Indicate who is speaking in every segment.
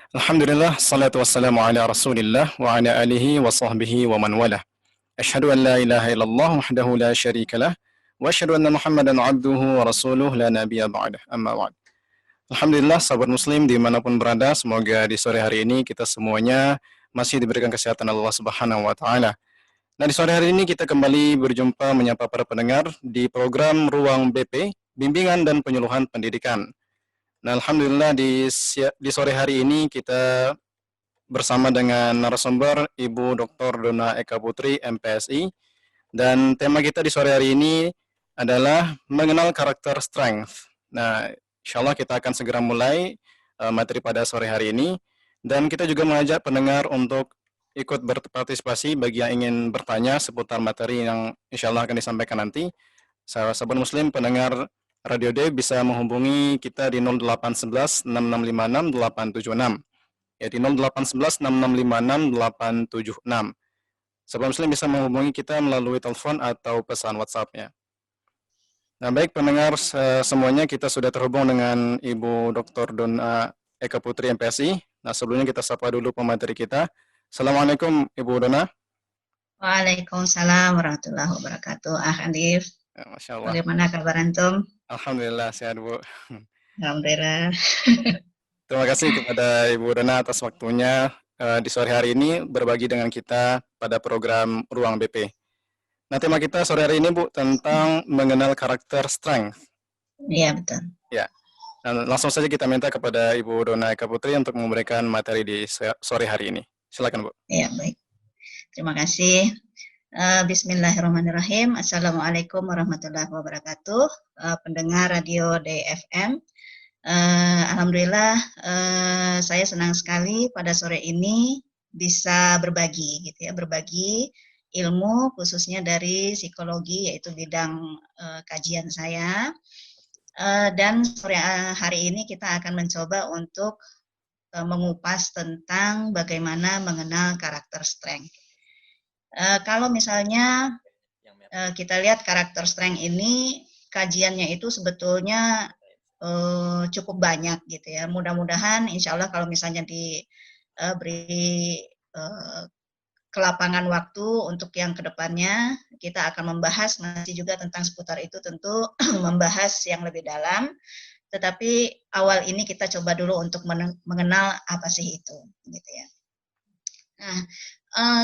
Speaker 1: Alhamdulillah, salatu wassalamu ala rasulillah wa ala alihi wa sahbihi wa man walah. Ashhadu an la ilaha illallah wahdahu la syarika lah wa ashhadu anna Muhammadan abduhu wa rasuluh la nabiyya ba'dah. Amma ba'd. Alhamdulillah, sahabat muslim dimanapun berada, semoga di sore hari ini kita semuanya masih diberikan kesehatan Allah Subhanahu wa taala. Nah, di sore hari ini kita kembali berjumpa menyapa para pendengar di program Ruang BP, Bimbingan dan Penyuluhan Pendidikan. Nah, alhamdulillah di sore hari ini kita bersama dengan narasumber Ibu Dr. Dona Eka Putri, MPSI, dan tema kita di sore hari ini adalah mengenal karakter strength. Nah, insya Allah kita akan segera mulai materi pada sore hari ini, dan kita juga mengajak pendengar untuk ikut berpartisipasi bagi yang ingin bertanya seputar materi yang insya Allah akan disampaikan nanti. Sahabat Muslim pendengar Radio D bisa menghubungi kita di 0811 6656 876, ya di 0811 6656 876. Sahabat Muslim bisa menghubungi kita melalui telepon atau pesan WhatsApp-nya. Nah, baik pendengar semuanya, kita sudah terhubung dengan Ibu Dr. Dona Eka Putri, MPSI. Nah, sebelumnya kita sapa dulu pemateri kita. Assalamualaikum Ibu Dona.
Speaker 2: Waalaikumsalam warahmatullahi wabarakatuh. Hanif,
Speaker 1: Ya, Masya Allah.
Speaker 2: bagaimana kabar antum?
Speaker 1: Alhamdulillah sehat Bu.
Speaker 2: Alhamdulillah.
Speaker 1: Terima kasih kepada Ibu Dona atas waktunya di sore hari ini berbagi dengan kita pada program Ruang BP. Nah, tema kita sore hari ini Bu tentang mengenal karakter strength.
Speaker 2: Iya, betul.
Speaker 1: Ya. Nah, langsung saja kita minta kepada Ibu Dona Eka Putri untuk memberikan materi di sore hari ini. Silakan Bu.
Speaker 2: Iya, baik. Terima kasih. Bismillahirrahmanirrahim. Assalamualaikum warahmatullahi wabarakatuh. Pendengar Radio DFM. Alhamdulillah, saya senang sekali pada sore ini bisa berbagi, gitu ya, berbagi ilmu khususnya dari psikologi, yaitu bidang kajian saya. Dan sore hari ini kita akan mencoba untuk mengupas tentang bagaimana mengenal karakter strength. Kalau misalnya kita lihat karakter strength ini, kajiannya itu sebetulnya cukup banyak gitu ya. Mudah-mudahan insya Allah kalau misalnya diberi kelapangan waktu untuk yang kedepannya, kita akan membahas masih juga tentang seputar itu, tentu membahas yang lebih dalam. Tetapi awal ini kita coba dulu untuk mengenal apa sih itu, gitu ya. Nah,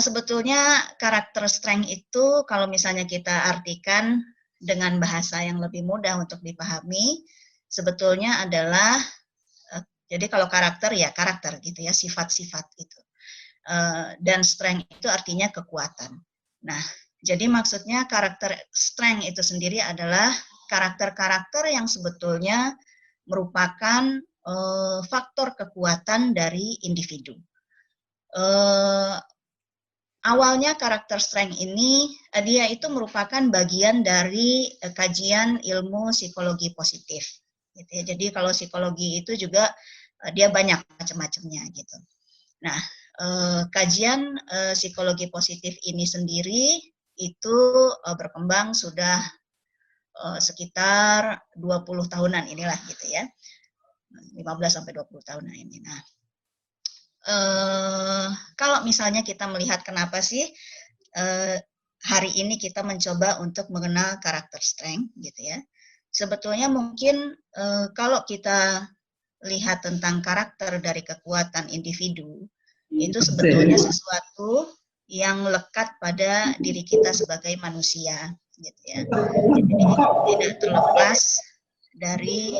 Speaker 2: sebetulnya karakter strength itu kalau misalnya kita artikan dengan bahasa yang lebih mudah untuk dipahami, sebetulnya adalah jadi kalau karakter ya karakter gitu ya, sifat-sifat itu. Dan strength itu artinya kekuatan. Nah, jadi maksudnya karakter strength itu sendiri adalah karakter-karakter yang sebetulnya merupakan faktor kekuatan dari individu. Awalnya karakter strength ini dia itu merupakan bagian dari kajian ilmu psikologi positif. Gitu ya. Jadi kalau psikologi itu juga dia banyak macam-macamnya gitu. Nah, kajian psikologi positif ini sendiri itu berkembang sudah sekitar 20 tahunan inilah gitu ya. 15 sampai 20 tahunan ini. Nah, kalau misalnya kita melihat kenapa sih hari ini kita mencoba untuk mengenal karakter strength gitu ya. Sebetulnya mungkin kalau kita lihat tentang karakter dari kekuatan individu, itu sebetulnya sesuatu yang lekat pada diri kita sebagai manusia gitu ya. Jadi tidak terlepas dari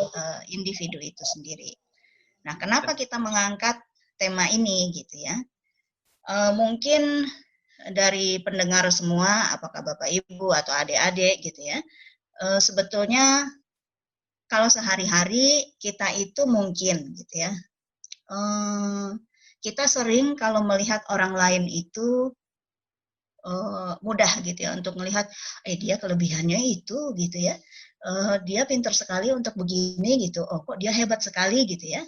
Speaker 2: individu itu sendiri. Nah, kenapa kita mengangkat tema ini gitu ya? Mungkin dari pendengar semua, apakah Bapak Ibu atau adik-adik gitu ya, sebetulnya kalau sehari-hari kita itu mungkin gitu ya, kita sering kalau melihat orang lain itu mudah gitu ya untuk melihat, dia kelebihannya itu gitu ya, dia pintar sekali untuk begini gitu, oh kok dia hebat sekali gitu ya.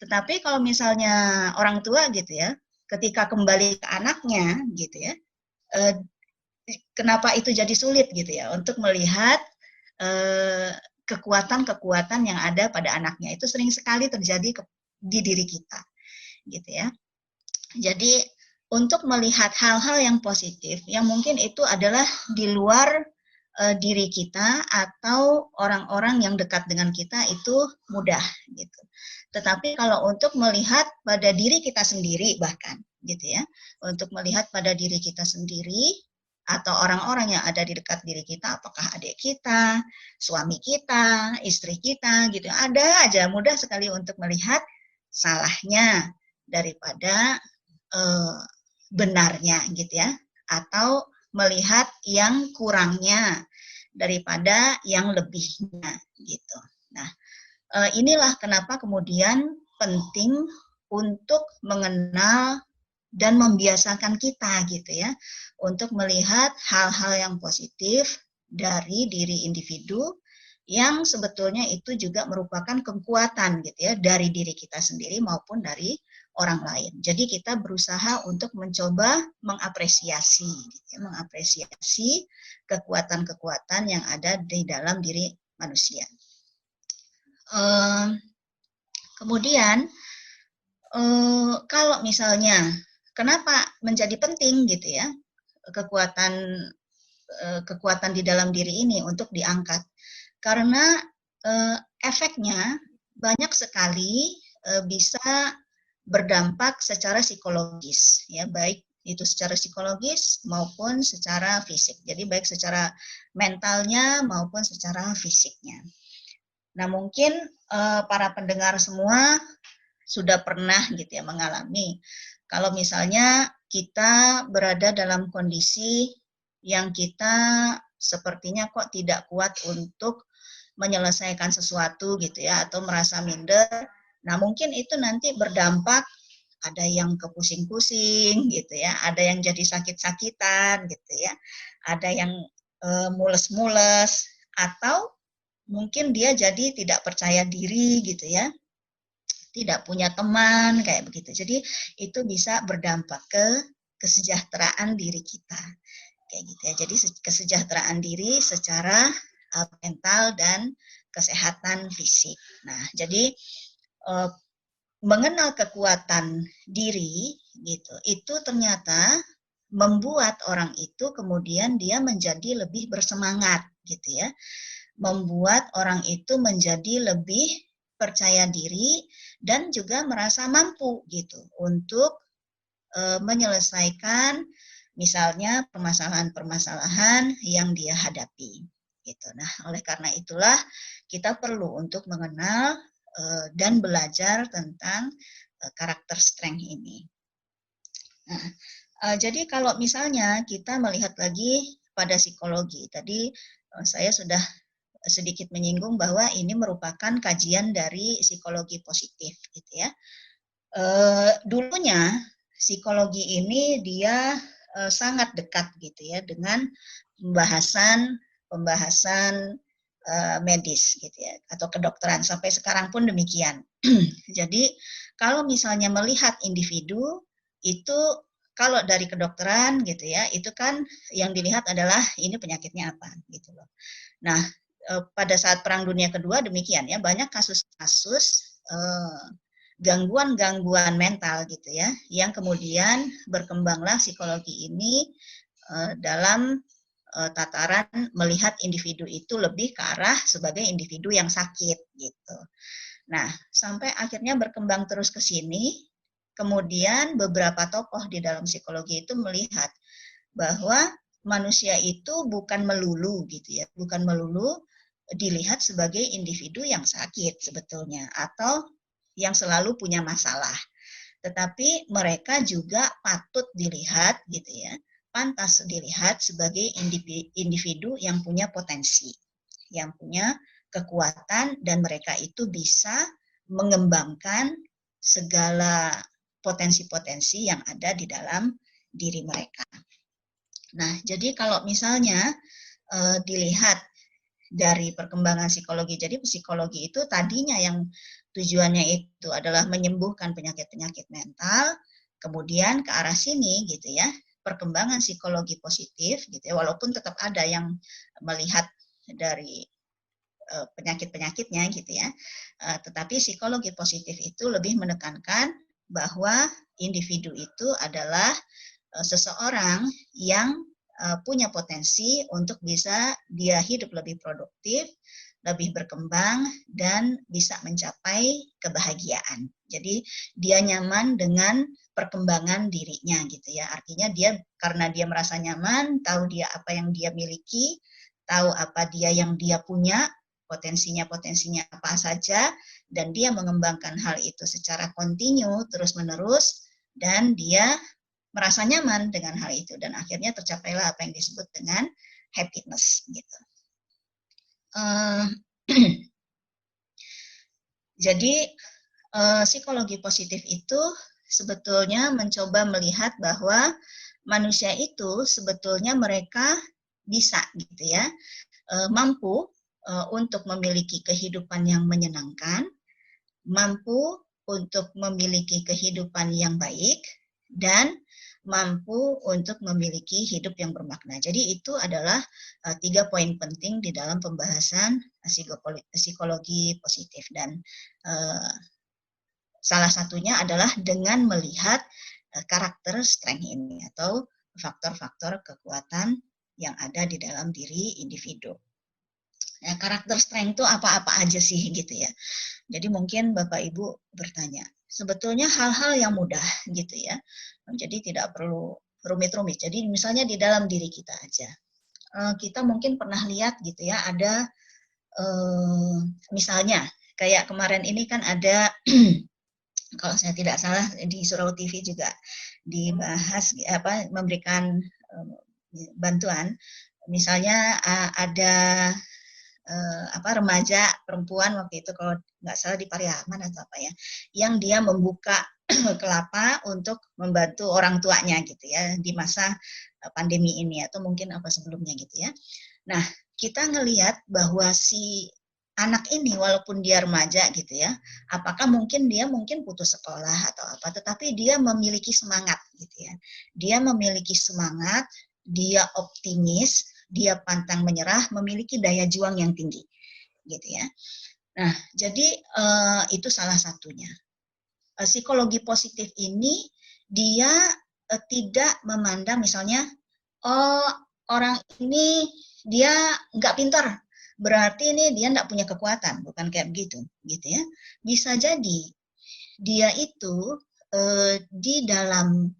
Speaker 2: Tetapi kalau misalnya orang tua gitu ya, ketika kembali ke anaknya gitu ya, kenapa itu jadi sulit gitu ya untuk melihat kekuatan-kekuatan yang ada pada anaknya, itu sering sekali terjadi di diri kita. gitu ya. Jadi untuk melihat hal-hal yang positif, yang mungkin itu adalah di luar diri kita atau orang-orang yang dekat dengan kita itu mudah gitu. Tetapi kalau untuk melihat pada diri kita sendiri bahkan gitu ya, untuk melihat pada diri kita sendiri atau orang-orang yang ada di dekat diri kita, apakah adik kita, suami kita, istri kita gitu, ada aja mudah sekali untuk melihat salahnya daripada benarnya gitu ya, atau melihat yang kurangnya daripada yang lebihnya gitu. Nah, inilah kenapa kemudian penting untuk mengenal dan membiasakan kita gitu ya, untuk melihat hal-hal yang positif dari diri individu yang sebetulnya itu juga merupakan kekuatan gitu ya dari diri kita sendiri maupun dari orang lain. Jadi kita berusaha untuk mencoba mengapresiasi, gitu ya, mengapresiasi kekuatan-kekuatan yang ada di dalam diri manusia. Kemudian kalau misalnya kenapa menjadi penting gitu ya kekuatan di dalam diri ini untuk diangkat, karena efeknya banyak sekali bisa berdampak secara psikologis ya, baik itu secara psikologis maupun secara fisik. Jadi baik secara mentalnya maupun secara fisiknya. Nah, mungkin para pendengar semua sudah pernah gitu ya mengalami kalau misalnya kita berada dalam kondisi yang kita sepertinya kok tidak kuat untuk menyelesaikan sesuatu gitu ya, atau merasa minder. Nah, mungkin itu nanti berdampak, ada yang kepusing-pusing gitu ya, ada yang jadi sakit-sakitan gitu ya, ada yang mules-mules, atau mungkin dia jadi tidak percaya diri gitu ya, tidak punya teman kayak begitu. Jadi itu bisa berdampak ke kesejahteraan diri kita kayak gitu ya. Jadi kesejahteraan diri secara mental dan kesehatan fisik. Nah, jadi mengenal kekuatan diri gitu, itu ternyata membuat orang itu kemudian dia menjadi lebih bersemangat gitu ya. Membuat orang itu menjadi lebih percaya diri dan juga merasa mampu gitu untuk menyelesaikan misalnya permasalahan-permasalahan yang dia hadapi gitu. Nah, oleh karena itulah kita perlu untuk mengenal dan belajar tentang karakter strength ini. Nah, jadi kalau misalnya kita melihat lagi pada psikologi, tadi saya sudah sedikit menyinggung bahwa ini merupakan kajian dari psikologi positif gitu ya. Dulunya psikologi ini dia sangat dekat gitu ya dengan pembahasan medis gitu ya, atau kedokteran, sampai sekarang pun demikian. Jadi kalau misalnya melihat individu itu, kalau dari kedokteran gitu ya, itu kan yang dilihat adalah ini penyakitnya apa gitu loh. Nah, pada saat Perang Dunia Kedua demikian ya, banyak kasus-kasus gangguan-gangguan mental gitu ya, yang kemudian berkembanglah psikologi ini dalam tataran melihat individu itu lebih ke arah sebagai individu yang sakit gitu. Nah, sampai akhirnya berkembang terus ke sini, kemudian beberapa tokoh di dalam psikologi itu melihat bahwa manusia itu bukan melulu gitu ya, bukan melulu dilihat sebagai individu yang sakit sebetulnya atau yang selalu punya masalah. Tetapi mereka juga patut dilihat gitu ya, pantas dilihat sebagai individu yang punya potensi, yang punya kekuatan, dan mereka itu bisa mengembangkan segala potensi-potensi yang ada di dalam diri mereka. Nah, jadi kalau misalnya dilihat dari perkembangan psikologi, jadi psikologi itu tadinya yang tujuannya itu adalah menyembuhkan penyakit-penyakit mental, kemudian ke arah sini gitu ya, perkembangan psikologi positif gitu ya, walaupun tetap ada yang melihat dari penyakit-penyakitnya gitu ya, tetapi psikologi positif itu lebih menekankan bahwa individu itu adalah seseorang yang punya potensi untuk bisa dia hidup lebih produktif, lebih berkembang, dan bisa mencapai kebahagiaan. Jadi dia nyaman dengan perkembangan dirinya gitu ya. Artinya dia karena dia merasa nyaman, tahu dia apa yang dia miliki, tahu apa dia yang dia punya, potensinya apa saja, dan dia mengembangkan hal itu secara kontinu, terus-menerus, dan dia merasa nyaman dengan hal itu, dan akhirnya tercapailah apa yang disebut dengan happiness gitu. Jadi psikologi positif itu sebetulnya mencoba melihat bahwa manusia itu sebetulnya mereka bisa gitu ya, mampu untuk memiliki kehidupan yang menyenangkan, mampu untuk memiliki kehidupan yang baik, dan mampu untuk memiliki hidup yang bermakna. Jadi itu adalah 3 poin penting di dalam pembahasan psikologi positif, dan salah satunya adalah dengan melihat karakter strength ini atau faktor-faktor kekuatan yang ada di dalam diri individu. Nah, karakter strength itu apa-apa aja sih gitu ya. Jadi mungkin Bapak Ibu bertanya, sebetulnya hal-hal yang mudah gitu ya. Jadi tidak perlu rumit-rumit. Jadi misalnya di dalam diri kita aja. Kita mungkin pernah lihat gitu ya, ada misalnya kayak kemarin ini kan ada kalau saya tidak salah di Surau TV juga dibahas memberikan bantuan. Misalnya ada remaja perempuan waktu itu kalau nggak salah di Pariaman atau apa ya, yang dia membuka kelapa untuk membantu orang tuanya gitu ya di masa pandemi ini atau mungkin apa sebelumnya gitu ya. Nah, kita ngelihat bahwa si anak ini walaupun dia remaja gitu ya, apakah mungkin dia putus sekolah atau apa, tetapi dia memiliki semangat gitu ya. Dia memiliki semangat, dia optimis, dia pantang menyerah, memiliki daya juang yang tinggi, gitu ya. Nah, jadi itu salah satunya. Psikologi positif ini dia tidak memandang misalnya, oh orang ini dia nggak pintar, berarti ini dia nggak punya kekuatan, bukan kayak begitu, gitu ya. Bisa jadi dia itu di dalam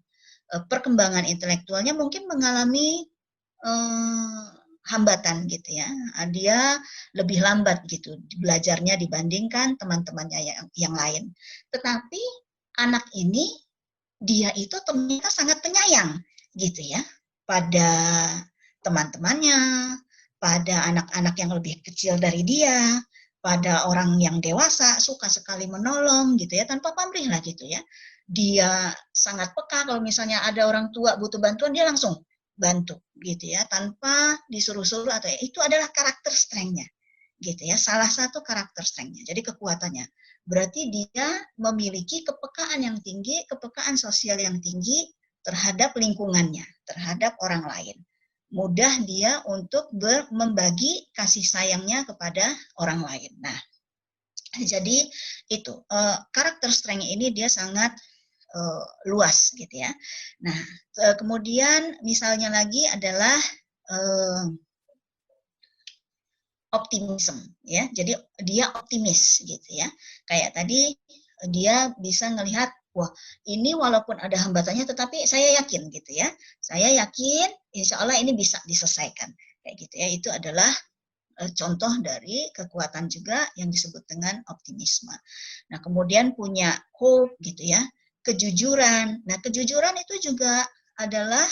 Speaker 2: perkembangan intelektualnya mungkin mengalami hambatan gitu ya, dia lebih lambat gitu belajarnya dibandingkan teman-temannya yang lain. Tetapi anak ini dia itu ternyata sangat penyayang gitu ya pada teman-temannya, pada anak-anak yang lebih kecil dari dia, pada orang yang dewasa, suka sekali menolong gitu ya tanpa pamrih lah gitu ya. Dia sangat peka kalau misalnya ada orang tua butuh bantuan, dia langsung bantu gitu ya tanpa disuruh-suruh atau ya. Itu adalah karakter strength-nya gitu ya, salah satu karakter strength-nya. Jadi kekuatannya berarti dia memiliki kepekaan yang tinggi, kepekaan sosial yang tinggi terhadap lingkungannya, terhadap orang lain. Mudah dia untuk membagi kasih sayangnya kepada orang lain. Nah, jadi itu karakter strength ini dia sangat luas gitu ya. Nah, kemudian misalnya lagi adalah optimism ya. Jadi dia optimis gitu ya. Kayak tadi dia bisa ngelihat, wah ini walaupun ada hambatannya tetapi saya yakin gitu ya. Saya yakin insya Allah ini bisa diselesaikan. Kayak gitu ya. Itu adalah contoh dari kekuatan juga yang disebut dengan optimisme. Nah, kemudian punya hope gitu ya, kejujuran. Nah, kejujuran itu juga adalah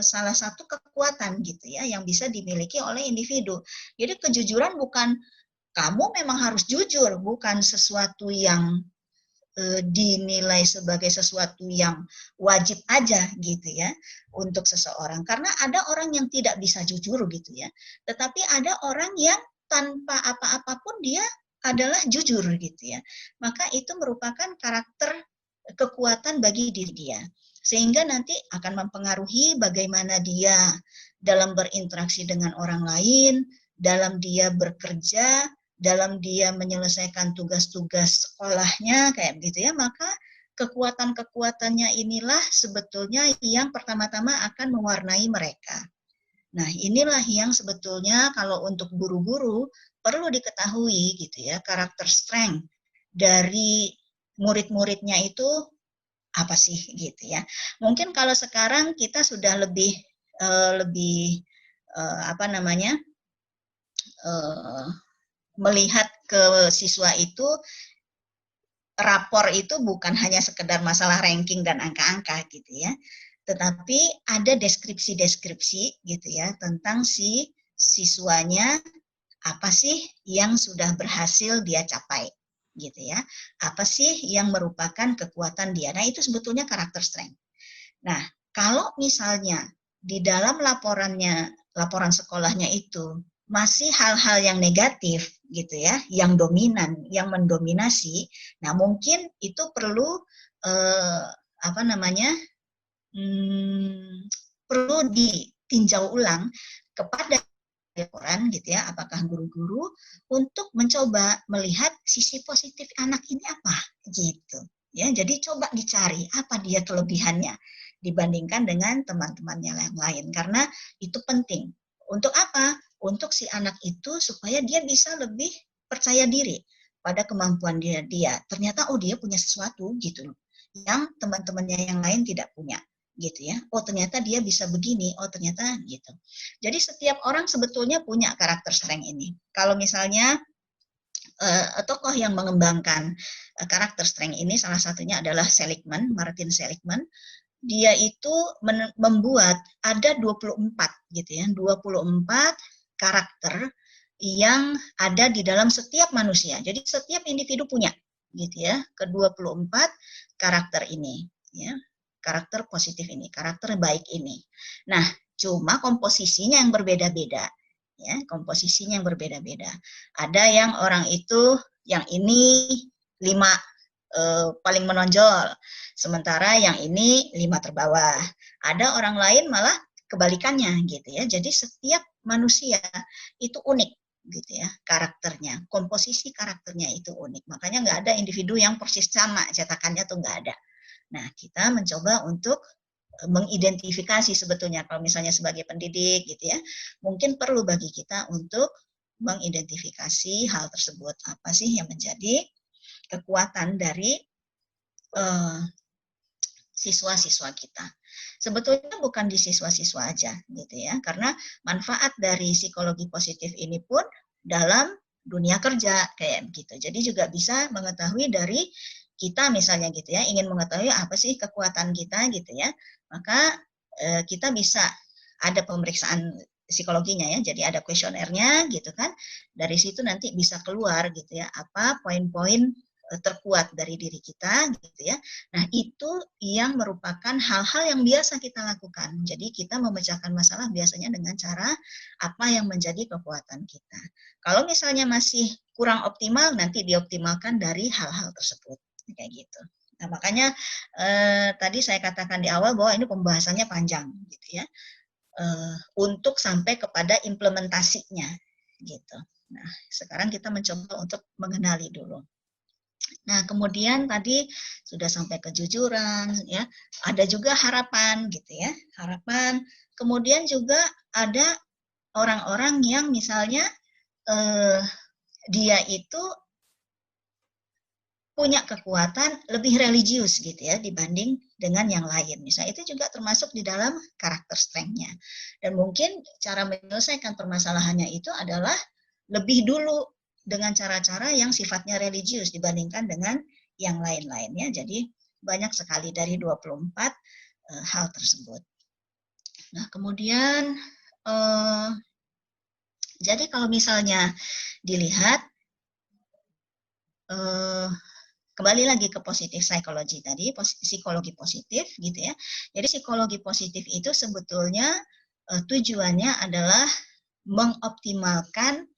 Speaker 2: salah satu kekuatan gitu ya yang bisa dimiliki oleh individu. Jadi kejujuran bukan kamu memang harus jujur, bukan sesuatu yang dinilai sebagai sesuatu yang wajib aja gitu ya untuk seseorang. Karena ada orang yang tidak bisa jujur gitu ya. Tetapi ada orang yang tanpa apa-apa pun dia adalah jujur gitu ya. Maka itu merupakan karakter kekuatan bagi diri dia. Sehingga nanti akan mempengaruhi bagaimana dia dalam berinteraksi dengan orang lain, dalam dia bekerja, dalam dia menyelesaikan tugas-tugas sekolahnya kayak begitu ya, maka kekuatan-kekuatannya inilah sebetulnya yang pertama-tama akan mewarnai mereka. Nah, inilah yang sebetulnya kalau untuk guru-guru perlu diketahui gitu ya, karakter strength dari murid-muridnya itu apa sih gitu ya. Mungkin kalau sekarang kita sudah lebih melihat ke siswa itu, rapor itu bukan hanya sekedar masalah ranking dan angka-angka gitu ya, tetapi ada deskripsi-deskripsi gitu ya tentang si siswanya, apa sih yang sudah berhasil dia capai gitu ya, apa sih yang merupakan kekuatan dia. Nah, itu sebetulnya karakter strength. Nah, kalau misalnya di dalam laporan sekolahnya itu masih hal-hal yang negatif gitu ya, yang dominan, yang mendominasi, nah mungkin itu perlu perlu ditinjau ulang kepada laporan gitu ya, apakah guru-guru untuk mencoba melihat sisi positif anak ini apa gitu ya. Jadi coba dicari apa dia kelebihannya dibandingkan dengan teman-temannya yang lain, karena itu penting. Untuk apa? Untuk si anak itu supaya dia bisa lebih percaya diri pada kemampuan dia. Ternyata oh dia punya sesuatu gitu loh yang teman-temannya yang lain tidak punya gitu ya. Oh ternyata dia bisa begini, oh ternyata gitu. Jadi setiap orang sebetulnya punya karakter strength ini. Kalau misalnya tokoh yang mengembangkan karakter strength ini salah satunya adalah Seligman, Martin Seligman. Dia itu membuat ada 24 gitu ya, 24 karakter yang ada di dalam setiap manusia. Jadi setiap individu punya gitu ya, ke-24 karakter ini ya. Karakter positif ini, karakter baik ini. Nah, cuma komposisinya yang berbeda-beda. Ya, komposisinya yang berbeda-beda. Ada yang orang itu, yang ini 5 paling menonjol, sementara yang ini 5 terbawah. Ada orang lain malah kebalikannya gitu ya. Jadi setiap manusia itu unik gitu ya karakternya, komposisi karakternya itu unik. Makanya nggak ada individu yang persis sama cetakannya tuh nggak ada. Nah, kita mencoba untuk mengidentifikasi sebetulnya kalau misalnya sebagai pendidik gitu ya, mungkin perlu bagi kita untuk mengidentifikasi hal tersebut, apa sih yang menjadi kekuatan dari siswa-siswa kita. Sebetulnya bukan di siswa-siswa aja gitu ya, karena manfaat dari psikologi positif ini pun dalam dunia kerja kayak begitu. Jadi juga bisa mengetahui dari kita misalnya gitu ya, ingin mengetahui apa sih kekuatan kita gitu ya, maka kita bisa ada pemeriksaan psikologinya ya, jadi ada kuesionernya gitu kan, dari situ nanti bisa keluar gitu ya, apa poin-poin terkuat dari diri kita gitu ya. Nah, itu yang merupakan hal-hal yang biasa kita lakukan. Jadi kita memecahkan masalah biasanya dengan cara apa yang menjadi kekuatan kita. Kalau misalnya masih kurang optimal, nanti dioptimalkan dari hal-hal tersebut. Kayak gitu. Nah, makanya tadi saya katakan di awal bahwa ini pembahasannya panjang gitu ya. Untuk sampai kepada implementasinya gitu. Nah, sekarang kita mencoba untuk mengenali dulu. Nah, kemudian tadi sudah sampai kejujuran, ya. Ada juga harapan, gitu ya. Harapan. Kemudian juga ada orang-orang yang misalnya dia itu punya kekuatan lebih religius, gitu ya, dibanding dengan yang lain. Misalnya itu juga termasuk di dalam karakter strength-nya. Dan mungkin cara menyelesaikan permasalahannya itu adalah lebih dulu dengan cara-cara yang sifatnya religius dibandingkan dengan yang lain-lainnya. Jadi banyak sekali dari 24 hal tersebut. Nah, kemudian jadi kalau misalnya dilihat kembali lagi ke positif psychology tadi, psikologi positif gitu ya. Jadi psikologi positif itu sebetulnya tujuannya adalah mengoptimalkan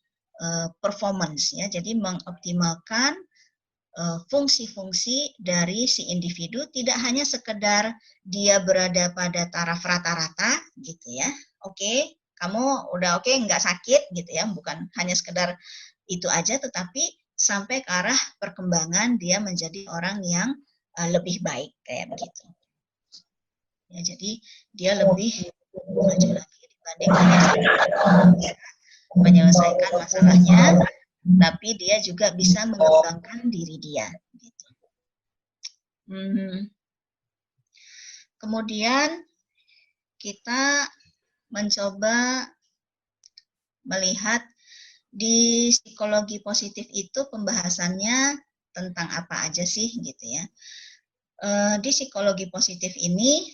Speaker 2: performance ya. Jadi mengoptimalkan fungsi-fungsi dari si individu, tidak hanya sekedar dia berada pada taraf rata-rata gitu ya. Oke, kamu udah oke, nggak sakit gitu ya, bukan hanya sekedar itu aja, tetapi sampai ke arah perkembangan dia menjadi orang yang lebih baik kayak begitu. Ya, jadi dia lebih maju lagi dibanding hanya bisa menyelesaikan masalahnya, tapi dia juga bisa mengembangkan diri dia. Gitu. Kemudian kita mencoba melihat di psikologi positif itu pembahasannya tentang apa aja sih gitu ya. Di psikologi positif ini,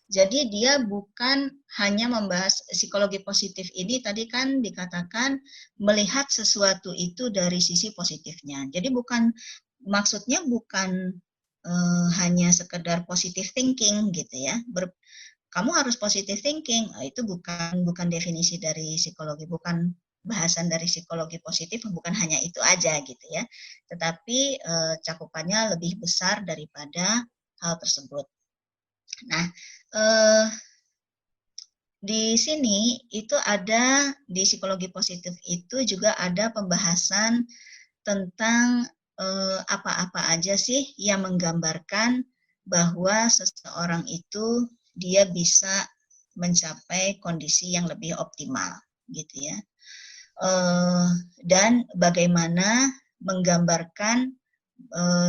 Speaker 2: jadi dia bukan hanya membahas psikologi positif ini, tadi kan dikatakan melihat sesuatu itu dari sisi positifnya. Jadi maksudnya bukan hanya sekedar positive thinking gitu ya. Kamu harus positive thinking, itu bukan definisi dari psikologi, bukan bahasan dari psikologi positif, bukan hanya itu aja gitu ya. Tetapi cakupannya lebih besar daripada hal tersebut. Nah, di sini itu ada, di psikologi positif itu juga ada pembahasan tentang apa-apa aja sih yang menggambarkan bahwa seseorang itu dia bisa mencapai kondisi yang lebih optimal gitu ya. Dan bagaimana menggambarkan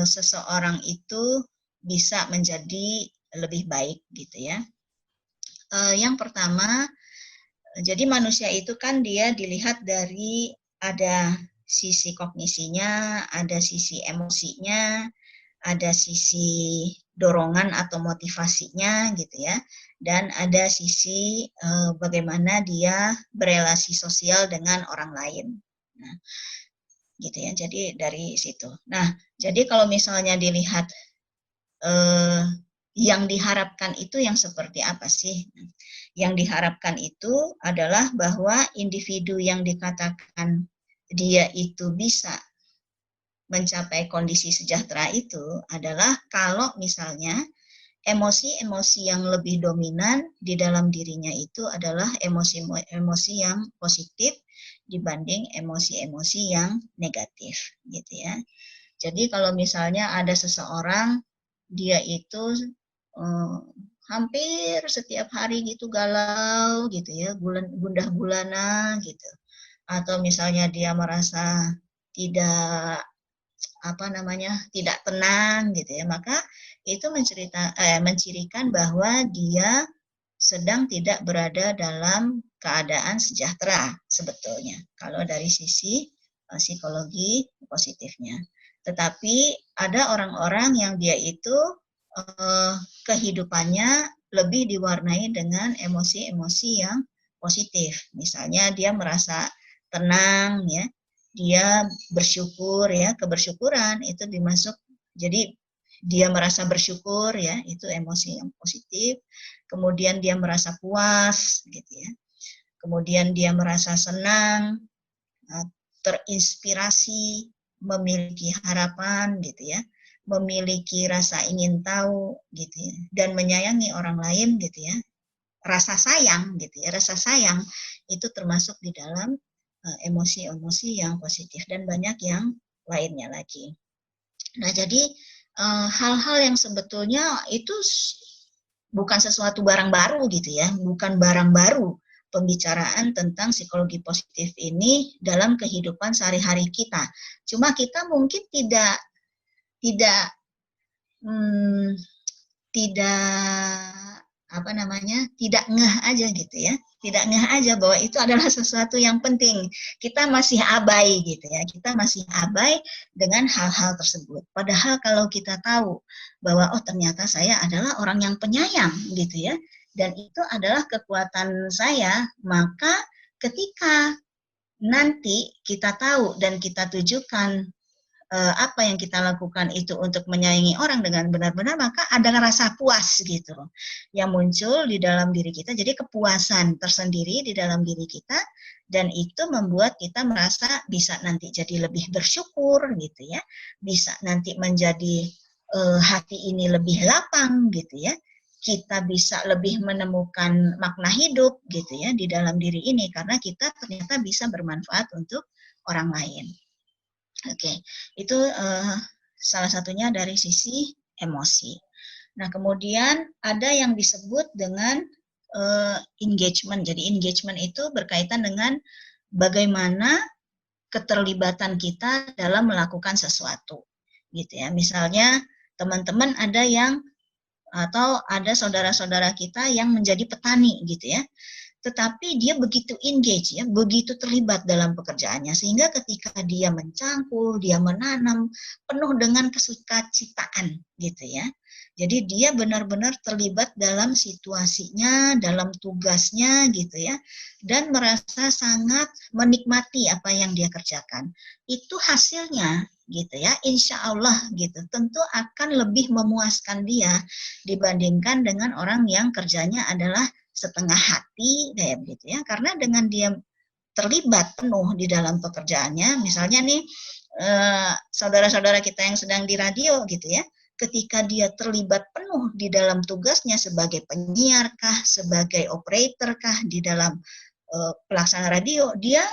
Speaker 2: seseorang itu bisa menjadi lebih baik gitu ya. Yang pertama, jadi manusia itu kan dia dilihat dari ada sisi kognisinya, ada sisi emosinya, ada sisi dorongan atau motivasinya gitu ya, dan ada sisi bagaimana dia berelasi sosial dengan orang lain. Nah, gitu ya. Jadi dari situ. Nah, jadi kalau misalnya dilihat yang diharapkan itu yang seperti apa sih? Yang diharapkan itu adalah bahwa individu yang dikatakan dia itu bisa mencapai kondisi sejahtera itu adalah kalau misalnya emosi-emosi yang lebih dominan di dalam dirinya itu adalah emosi-emosi yang positif dibanding emosi-emosi yang negatif gitu ya. Jadi kalau misalnya ada seseorang dia itu hampir setiap hari gitu galau gitu ya, gundah gulana gitu. Atau misalnya dia merasa tidak tidak tenang gitu ya, maka itu mencirikan bahwa dia sedang tidak berada dalam keadaan sejahtera sebetulnya kalau dari sisi psikologi positifnya. Tetapi ada orang-orang yang dia itu kehidupannya lebih diwarnai dengan emosi-emosi yang positif. Misalnya dia merasa tenang ya, dia bersyukur ya, kebersyukuran itu dimasuk, jadi dia merasa bersyukur ya, itu emosi yang positif. Kemudian dia merasa puas gitu ya. Kemudian dia merasa senang, terinspirasi, memiliki harapan gitu ya, memiliki rasa ingin tahu gitu ya, dan menyayangi orang lain gitu ya. Rasa sayang gitu ya, rasa sayang itu termasuk di dalam emosi-emosi yang positif dan banyak yang lainnya lagi. Nah, jadi hal-hal yang sebetulnya itu bukan sesuatu barang baru gitu ya, bukan barang baru pembicaraan tentang psikologi positif ini dalam kehidupan sehari-hari kita. Cuma kita mungkin tidak tidak ngeh aja gitu ya, tidak ngeh aja bahwa itu adalah sesuatu yang penting. Kita masih abai gitu ya, kita masih abai dengan hal-hal tersebut. Padahal kalau kita tahu bahwa oh ternyata saya adalah orang yang penyayang gitu ya, dan itu adalah kekuatan saya, maka ketika nanti kita tahu dan kita tujukan apa yang kita lakukan itu untuk menyayangi orang dengan benar-benar, maka ada rasa puas gitu yang muncul di dalam diri kita. Jadi kepuasan tersendiri di dalam diri kita, dan itu membuat kita merasa bisa nanti jadi lebih bersyukur gitu ya, bisa nanti menjadi hati ini lebih lapang gitu ya, kita bisa lebih menemukan makna hidup gitu ya di dalam diri ini, karena kita ternyata bisa bermanfaat untuk orang lain. Oke, itu salah satunya dari sisi emosi. Nah, kemudian ada yang disebut dengan engagement. Jadi engagement itu berkaitan dengan bagaimana keterlibatan kita dalam melakukan sesuatu. Gitu ya. Misalnya teman-teman ada yang atau ada saudara-saudara kita yang menjadi petani gitu ya. Tetapi dia begitu engage ya, begitu terlibat dalam pekerjaannya sehingga ketika dia mencangkul, dia menanam penuh dengan kesukacitaan gitu ya. Jadi dia benar-benar terlibat dalam situasinya, dalam tugasnya gitu ya, dan merasa sangat menikmati apa yang dia kerjakan. Itu hasilnya gitu ya, insya Allah gitu, tentu akan lebih memuaskan dia dibandingkan dengan orang yang kerjanya adalah setengah hati kayak begitu ya, karena dengan dia terlibat penuh di dalam pekerjaannya, misalnya nih saudara-saudara kita yang sedang di radio gitu ya, ketika dia terlibat penuh di dalam tugasnya sebagai penyiar kah, sebagai operator kah di dalam pelaksana radio, dia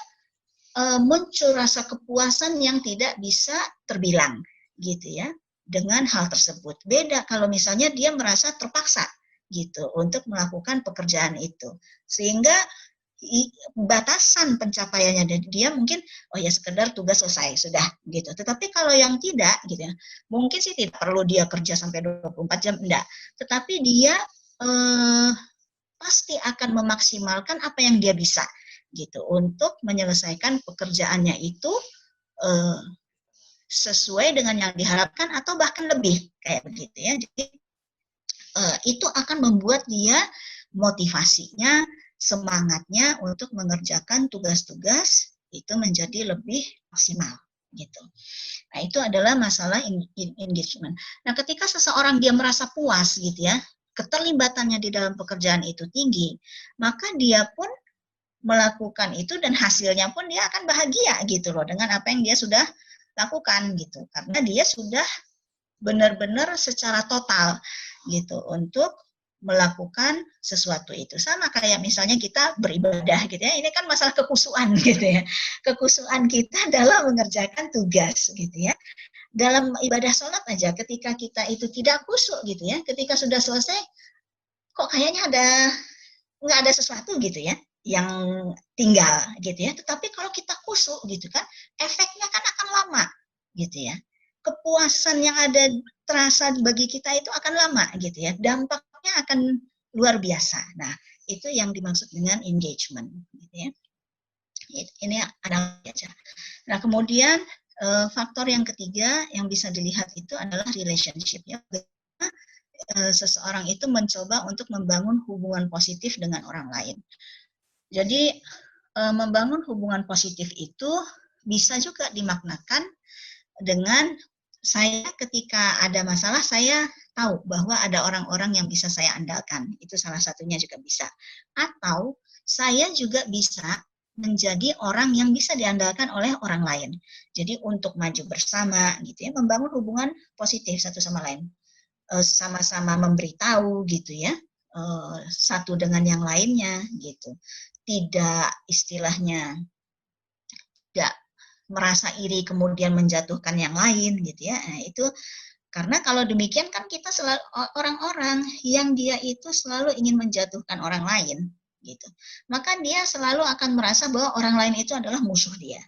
Speaker 2: muncul rasa kepuasan yang tidak bisa terbilang gitu ya dengan hal tersebut. Beda kalau misalnya dia merasa terpaksa gitu untuk melakukan pekerjaan itu, sehingga batasan pencapaiannya dia mungkin oh ya sekedar tugas selesai sudah gitu. Tetapi kalau yang tidak gitu ya, mungkin sih tidak perlu dia kerja sampai 24 jam enggak, tetapi dia pasti akan memaksimalkan apa yang dia bisa gitu untuk menyelesaikan pekerjaannya itu sesuai dengan yang diharapkan atau bahkan lebih kayak begitu ya. Jadi itu akan membuat dia motivasinya, semangatnya untuk mengerjakan tugas-tugas itu menjadi lebih maksimal gitu. Nah, itu adalah masalah engagement. Nah, ketika seseorang dia merasa puas gitu ya, keterlibatannya di dalam pekerjaan itu tinggi, maka dia pun melakukan itu dan hasilnya pun dia akan bahagia gitu loh dengan apa yang dia sudah lakukan gitu. Karena dia sudah benar-benar secara total gitu untuk melakukan sesuatu itu. Sama kayak misalnya kita beribadah gitu ya, ini kan masalah kekhusyuan gitu ya. Kekhusyuan kita dalam mengerjakan tugas gitu ya. Dalam ibadah sholat aja ketika kita itu tidak khusyuk gitu ya, ketika sudah selesai kok kayaknya nggak ada sesuatu gitu ya yang tinggal gitu ya. Tetapi kalau kita khusyuk gitu kan, efeknya kan akan lama gitu ya. Kepuasan yang ada terasa bagi kita itu akan lama gitu ya. Dampaknya akan luar biasa. Nah, itu yang dimaksud dengan engagement gitu ya. Ini ada aja. Nah, kemudian faktor yang ketiga yang bisa dilihat itu adalah relationship ya. Seseorang itu mencoba untuk membangun hubungan positif dengan orang lain. Jadi membangun hubungan positif itu bisa juga dimaknakan dengan saya ketika ada masalah, saya tahu bahwa ada orang-orang yang bisa saya andalkan. Itu salah satunya juga bisa. Atau saya juga bisa menjadi orang yang bisa diandalkan oleh orang lain. Jadi untuk maju bersama gitu ya, membangun hubungan positif satu sama lain. Sama-sama memberitahu gitu ya, satu dengan yang lainnya gitu. Tidak istilahnya tidak merasa iri kemudian menjatuhkan yang lain gitu ya. Nah, itu karena kalau demikian kan kita selalu orang-orang yang dia itu selalu ingin menjatuhkan orang lain gitu. Maka dia selalu akan merasa bahwa orang lain itu adalah musuh dia.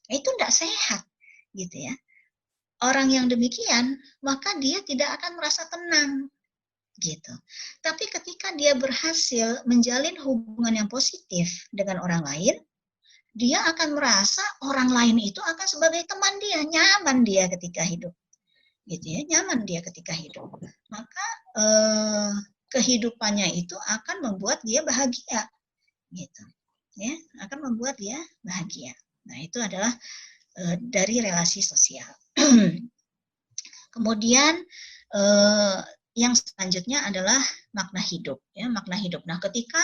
Speaker 2: Itu tidak sehat gitu ya. Orang yang demikian, maka dia tidak akan merasa tenang gitu. Tapi ketika dia berhasil menjalin hubungan yang positif dengan orang lain, dia akan merasa orang lain itu akan sebagai teman dia, nyaman dia ketika hidup, gitu ya, nyaman dia ketika hidup. Maka kehidupannya itu akan membuat dia bahagia, gitu, ya, akan membuat dia bahagia. Nah, itu adalah dari relasi sosial. Kemudian yang selanjutnya adalah makna hidup, ya, makna hidup. Nah, ketika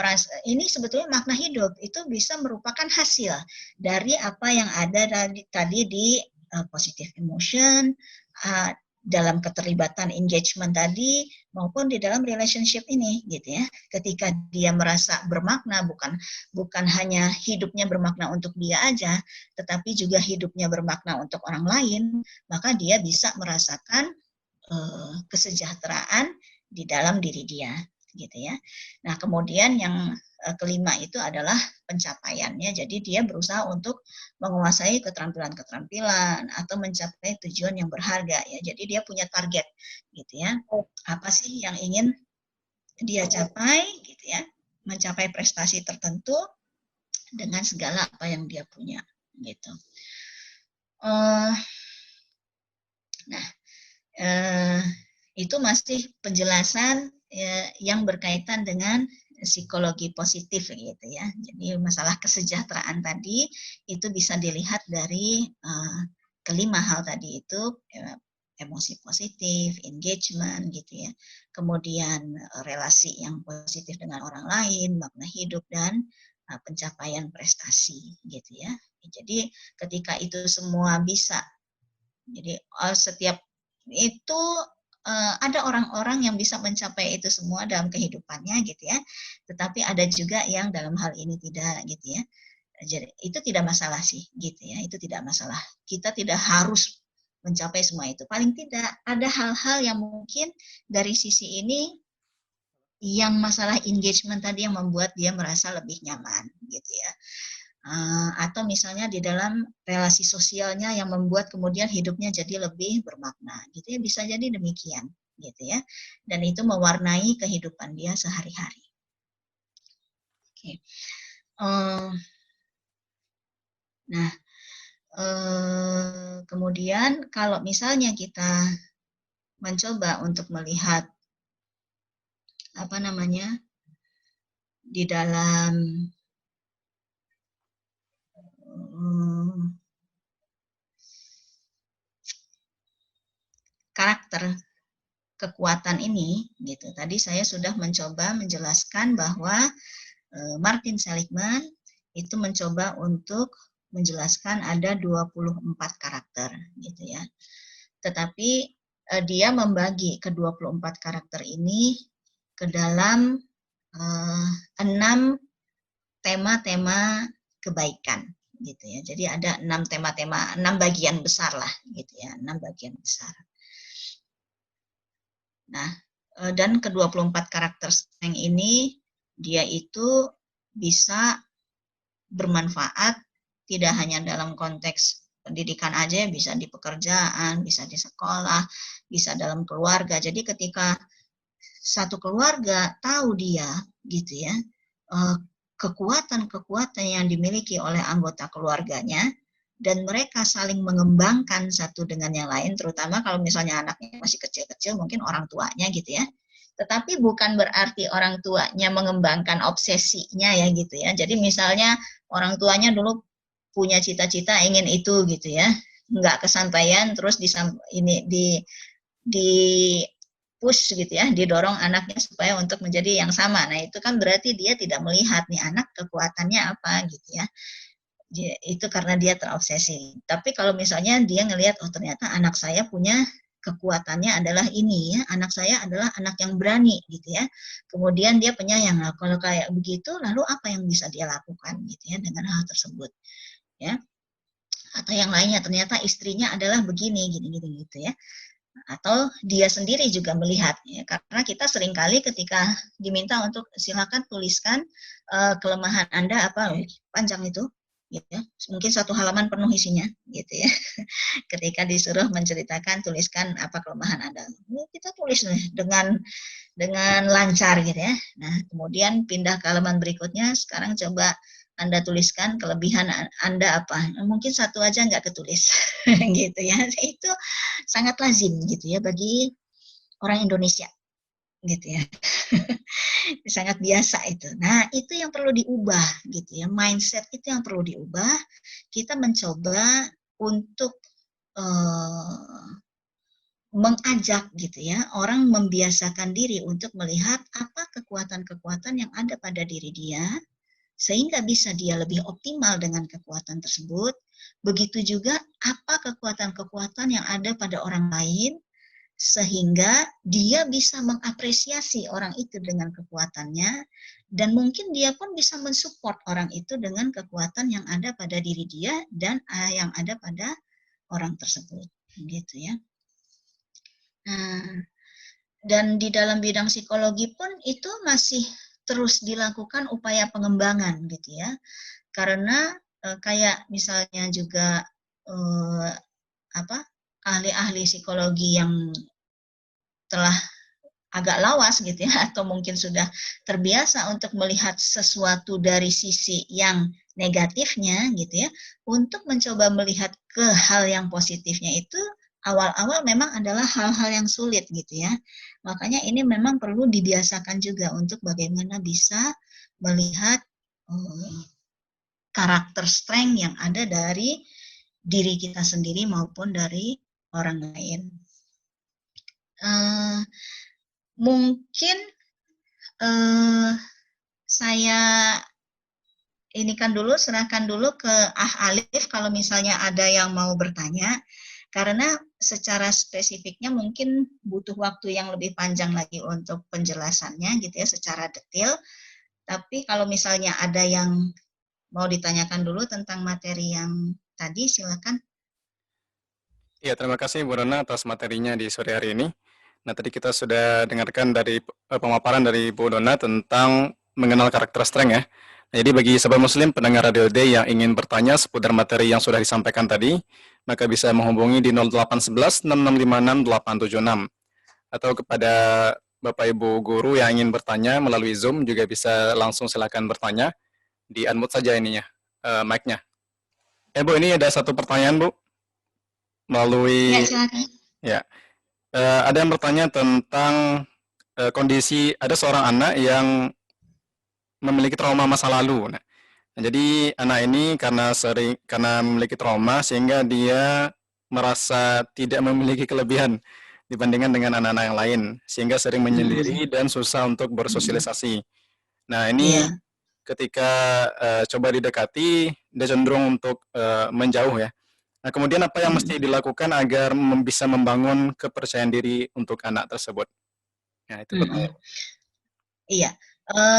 Speaker 2: orang ini sebetulnya makna hidup itu bisa merupakan hasil dari apa yang ada tadi di positive emotion, dalam keterlibatan engagement tadi maupun di dalam relationship ini gitu ya. Ketika dia merasa bermakna, bukan hanya hidupnya bermakna untuk dia aja, tetapi juga hidupnya bermakna untuk orang lain, maka dia bisa merasakan kesejahteraan di dalam diri dia, gitu ya. Nah, kemudian yang kelima itu adalah pencapaiannya. Jadi dia berusaha untuk menguasai keterampilan-keterampilan atau mencapai tujuan yang berharga ya. Jadi dia punya target gitu ya. Apa sih yang ingin dia capai gitu ya? Mencapai prestasi tertentu dengan segala apa yang dia punya gitu. Nah, itu masih penjelasan yang berkaitan dengan psikologi positif gitu ya. Jadi masalah kesejahteraan tadi itu bisa dilihat dari kelima hal tadi itu, emosi positif, engagement gitu ya. Kemudian relasi yang positif dengan orang lain, makna hidup, dan pencapaian prestasi gitu ya. Jadi ketika itu semua bisa, jadi setiap itu ada orang-orang yang bisa mencapai itu semua dalam kehidupannya gitu ya, tetapi ada juga yang dalam hal ini tidak gitu ya. Jadi itu tidak masalah sih gitu ya, itu tidak masalah. Kita tidak harus mencapai semua itu. Paling tidak ada hal-hal yang mungkin dari sisi ini yang masalah engagement tadi yang membuat dia merasa lebih nyaman gitu ya. Atau misalnya di dalam relasi sosialnya yang membuat kemudian hidupnya jadi lebih bermakna gitu ya, bisa jadi demikian gitu ya, dan itu mewarnai kehidupan dia sehari-hari. Oke. Nah, kemudian kalau misalnya kita mencoba untuk melihat apa namanya di dalam karakter kekuatan ini gitu. Tadi saya sudah mencoba menjelaskan bahwa Martin Seligman itu mencoba untuk menjelaskan ada 24 karakter gitu ya. Tetapi dia membagi ke 24 karakter ini ke dalam 6 tema-tema kebaikan gitu ya. Jadi ada 6 tema-tema, 6 bagian besar lah gitu ya, 6 bagian besar. Nah, dan ke-24 karakter strength ini dia itu bisa bermanfaat tidak hanya dalam konteks pendidikan aja, bisa di pekerjaan, bisa di sekolah, bisa dalam keluarga. Jadi ketika satu keluarga tahu dia gitu ya, kekuatan-kekuatan yang dimiliki oleh anggota keluarganya, dan mereka saling mengembangkan satu dengan yang lain, terutama kalau misalnya anaknya masih kecil-kecil, mungkin orang tuanya gitu ya. Tetapi bukan berarti orang tuanya mengembangkan obsesinya ya gitu ya. Jadi misalnya orang tuanya dulu punya cita-cita ingin itu gitu ya, nggak kesampaian, terus di push gitu ya, didorong anaknya supaya untuk menjadi yang sama. Nah itu kan berarti dia tidak melihat nih anak kekuatannya apa gitu ya. Itu karena dia terobsesi. Tapi kalau misalnya dia ngelihat, oh ternyata anak saya punya kekuatannya adalah ini ya, anak saya adalah anak yang berani gitu ya. Kemudian dia penyayang. Nah, kalau kayak begitu, lalu apa yang bisa dia lakukan gitu ya dengan hal tersebut ya. Atau yang lainnya, ternyata istrinya adalah begini, gini gitu ya. Atau dia sendiri juga melihat ya, karena kita seringkali ketika diminta untuk silakan tuliskan kelemahan Anda apa, panjang itu gitu ya, mungkin 1 halaman penuh isinya gitu ya. Ketika disuruh menceritakan, tuliskan apa kelemahan Anda, kita tulis dengan lancar gitu ya. Nah kemudian pindah ke halaman berikutnya, sekarang coba Anda tuliskan kelebihan Anda apa, mungkin 1 aja nggak ketulis gitu ya. Itu sangat lazim gitu ya bagi orang Indonesia gitu ya. Sangat biasa itu. Nah, itu yang perlu diubah gitu ya. Mindset itu yang perlu diubah. Kita mencoba untuk mengajak gitu ya, orang membiasakan diri untuk melihat apa kekuatan-kekuatan yang ada pada diri dia, sehingga bisa dia lebih optimal dengan kekuatan tersebut. Begitu juga apa kekuatan-kekuatan yang ada pada orang lain, sehingga dia bisa mengapresiasi orang itu dengan kekuatannya, dan mungkin dia pun bisa mensupport orang itu dengan kekuatan yang ada pada diri dia dan yang ada pada orang tersebut gitu ya. Nah, dan di dalam bidang psikologi pun itu masih terus dilakukan upaya pengembangan gitu ya. Karena kayak misalnya juga apa ahli-ahli psikologi yang telah agak lawas gitu ya, atau mungkin sudah terbiasa untuk melihat sesuatu dari sisi yang negatifnya gitu ya, untuk mencoba melihat ke hal yang positifnya itu awal-awal memang adalah hal-hal yang sulit gitu ya. Makanya ini memang perlu dibiasakan juga untuk bagaimana bisa melihat karakter strength yang ada dari diri kita sendiri maupun dari orang lain. Mungkin saya serahkan dulu ke Alif kalau misalnya ada yang mau bertanya, karena secara spesifiknya mungkin butuh waktu yang lebih panjang lagi untuk penjelasannya gitu ya secara detail. Tapi kalau misalnya ada yang mau ditanyakan dulu tentang materi yang tadi, silakan.
Speaker 1: Ya, terima kasih Bu Rona atas materinya di sore hari ini. Nah, tadi kita sudah dengarkan dari pemaparan dari Bu Dona tentang mengenal karakter strength ya. Nah, jadi bagi sahabat muslim pendengar Radio D yang ingin bertanya seputar materi yang sudah disampaikan tadi, maka bisa menghubungi di 0811 6656 876 atau kepada Bapak Ibu guru yang ingin bertanya melalui Zoom juga bisa langsung silakan bertanya, di unmute saja ininya, mic-nya. Bu, ini ada satu pertanyaan Bu,
Speaker 2: Ya,
Speaker 1: melalui
Speaker 2: silakan.
Speaker 1: ya. Ada yang bertanya tentang kondisi ada seorang anak yang memiliki trauma masa lalu. Nah, jadi anak ini karena memiliki trauma sehingga dia merasa tidak memiliki kelebihan dibandingkan dengan anak-anak yang lain, sehingga sering menyendiri dan susah untuk bersosialisasi. Nah, ini
Speaker 2: Iya.
Speaker 1: ketika coba didekati, dia cenderung untuk menjauh ya. Nah, kemudian apa yang mesti dilakukan agar bisa membangun kepercayaan diri untuk anak tersebut? Nah, itu pertanyaan.
Speaker 2: Iya,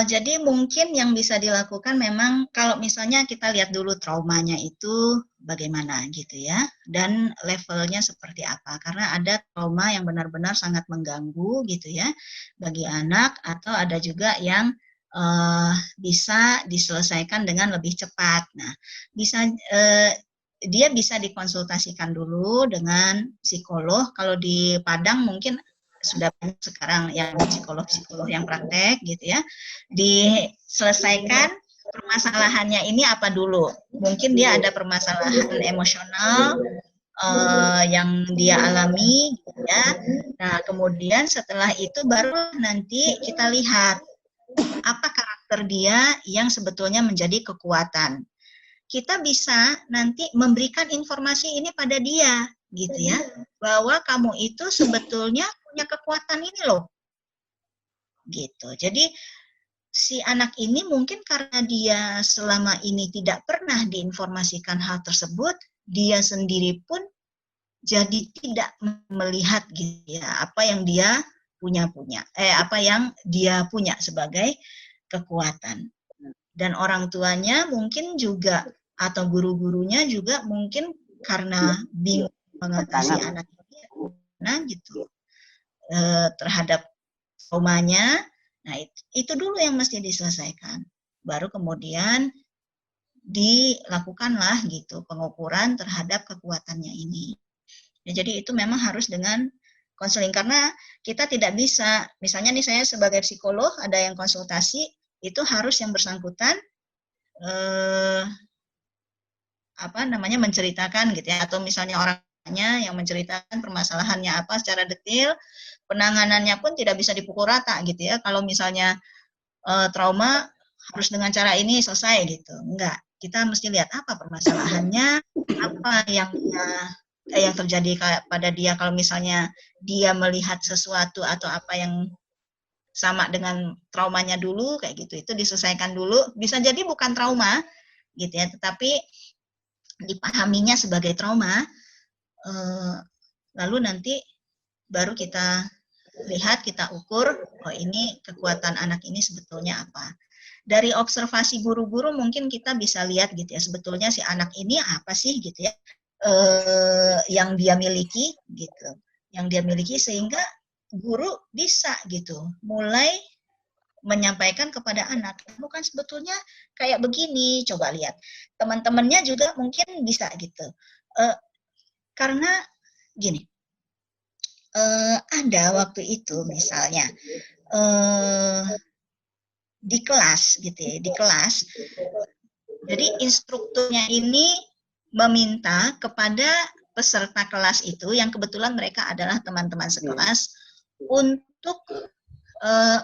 Speaker 2: jadi mungkin yang bisa dilakukan memang kalau misalnya kita lihat dulu traumanya itu bagaimana gitu ya, dan levelnya seperti apa. Karena ada trauma yang benar-benar sangat mengganggu gitu ya bagi anak, atau ada juga yang bisa diselesaikan dengan lebih cepat. Nah, bisa dia bisa dikonsultasikan dulu dengan psikolog. Kalau di Padang mungkin sudah banyak sekarang yang psikolog-psikolog yang praktek gitu ya, diselesaikan permasalahannya ini apa dulu. Mungkin dia ada permasalahan emosional yang dia alami gitu ya. Nah, kemudian setelah itu baru nanti kita lihat apa karakter dia yang sebetulnya menjadi kekuatan. Kita bisa nanti memberikan informasi ini pada dia gitu ya, bahwa kamu itu sebetulnya punya kekuatan ini loh gitu. Jadi si anak ini mungkin karena dia selama ini tidak pernah diinformasikan hal tersebut, dia sendiri pun jadi tidak melihat gitu ya apa yang dia apa yang dia punya sebagai kekuatan. Dan orang tuanya mungkin juga atau guru-gurunya juga mungkin karena bingung mengatasi anak ini, nah gitu terhadap traumanya. Nah, itu dulu yang mesti diselesaikan. Baru kemudian dilakukanlah gitu pengukuran terhadap kekuatannya ini. Ya, jadi itu memang harus dengan konseling, karena kita tidak bisa, misalnya nih saya sebagai psikolog ada yang konsultasi, itu harus yang bersangkutan menceritakan gitu ya, atau misalnya orangnya yang menceritakan permasalahannya apa secara detail, penanganannya pun tidak bisa dipukul rata gitu ya. Kalau misalnya trauma harus dengan cara ini selesai gitu, enggak. Kita mesti lihat apa permasalahannya, apa yang terjadi pada dia. Kalau misalnya dia melihat sesuatu atau apa yang sama dengan traumanya dulu kayak gitu, itu diselesaikan dulu. Bisa jadi bukan trauma gitu ya, tetapi dipahaminya sebagai trauma, lalu nanti baru kita lihat, kita ukur, oh ini kekuatan anak ini sebetulnya apa. Dari observasi guru-guru mungkin kita bisa lihat gitu ya, sebetulnya si anak ini apa sih gitu ya, yang dia miliki gitu. yang dia miliki, sehingga guru bisa gitu mulai menyampaikan kepada anak, kamu kan sebetulnya kayak begini, coba lihat. Teman-temannya juga mungkin bisa gitu. Karena gini, ada waktu itu misalnya di kelas gitu ya, di kelas. Jadi instrukturnya ini meminta kepada peserta kelas itu, yang kebetulan mereka adalah teman-teman sekelas, untuk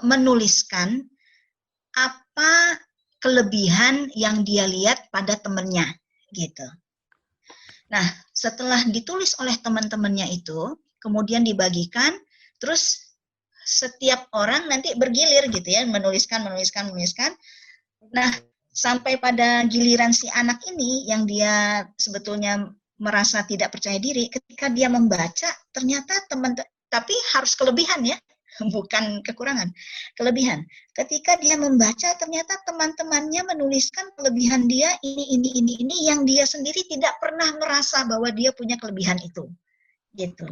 Speaker 2: menuliskan apa kelebihan yang dia lihat pada temannya gitu. Nah, setelah ditulis oleh teman-temannya itu, kemudian dibagikan, terus setiap orang nanti bergilir gitu ya, menuliskan. Nah, sampai pada giliran si anak ini yang dia sebetulnya merasa tidak percaya diri, ketika dia membaca, ternyata tapi harus kelebihan ya, bukan kekurangan, kelebihan. Ketika dia membaca, ternyata teman-temannya menuliskan kelebihan dia ini yang dia sendiri tidak pernah merasa bahwa dia punya kelebihan itu, gitu.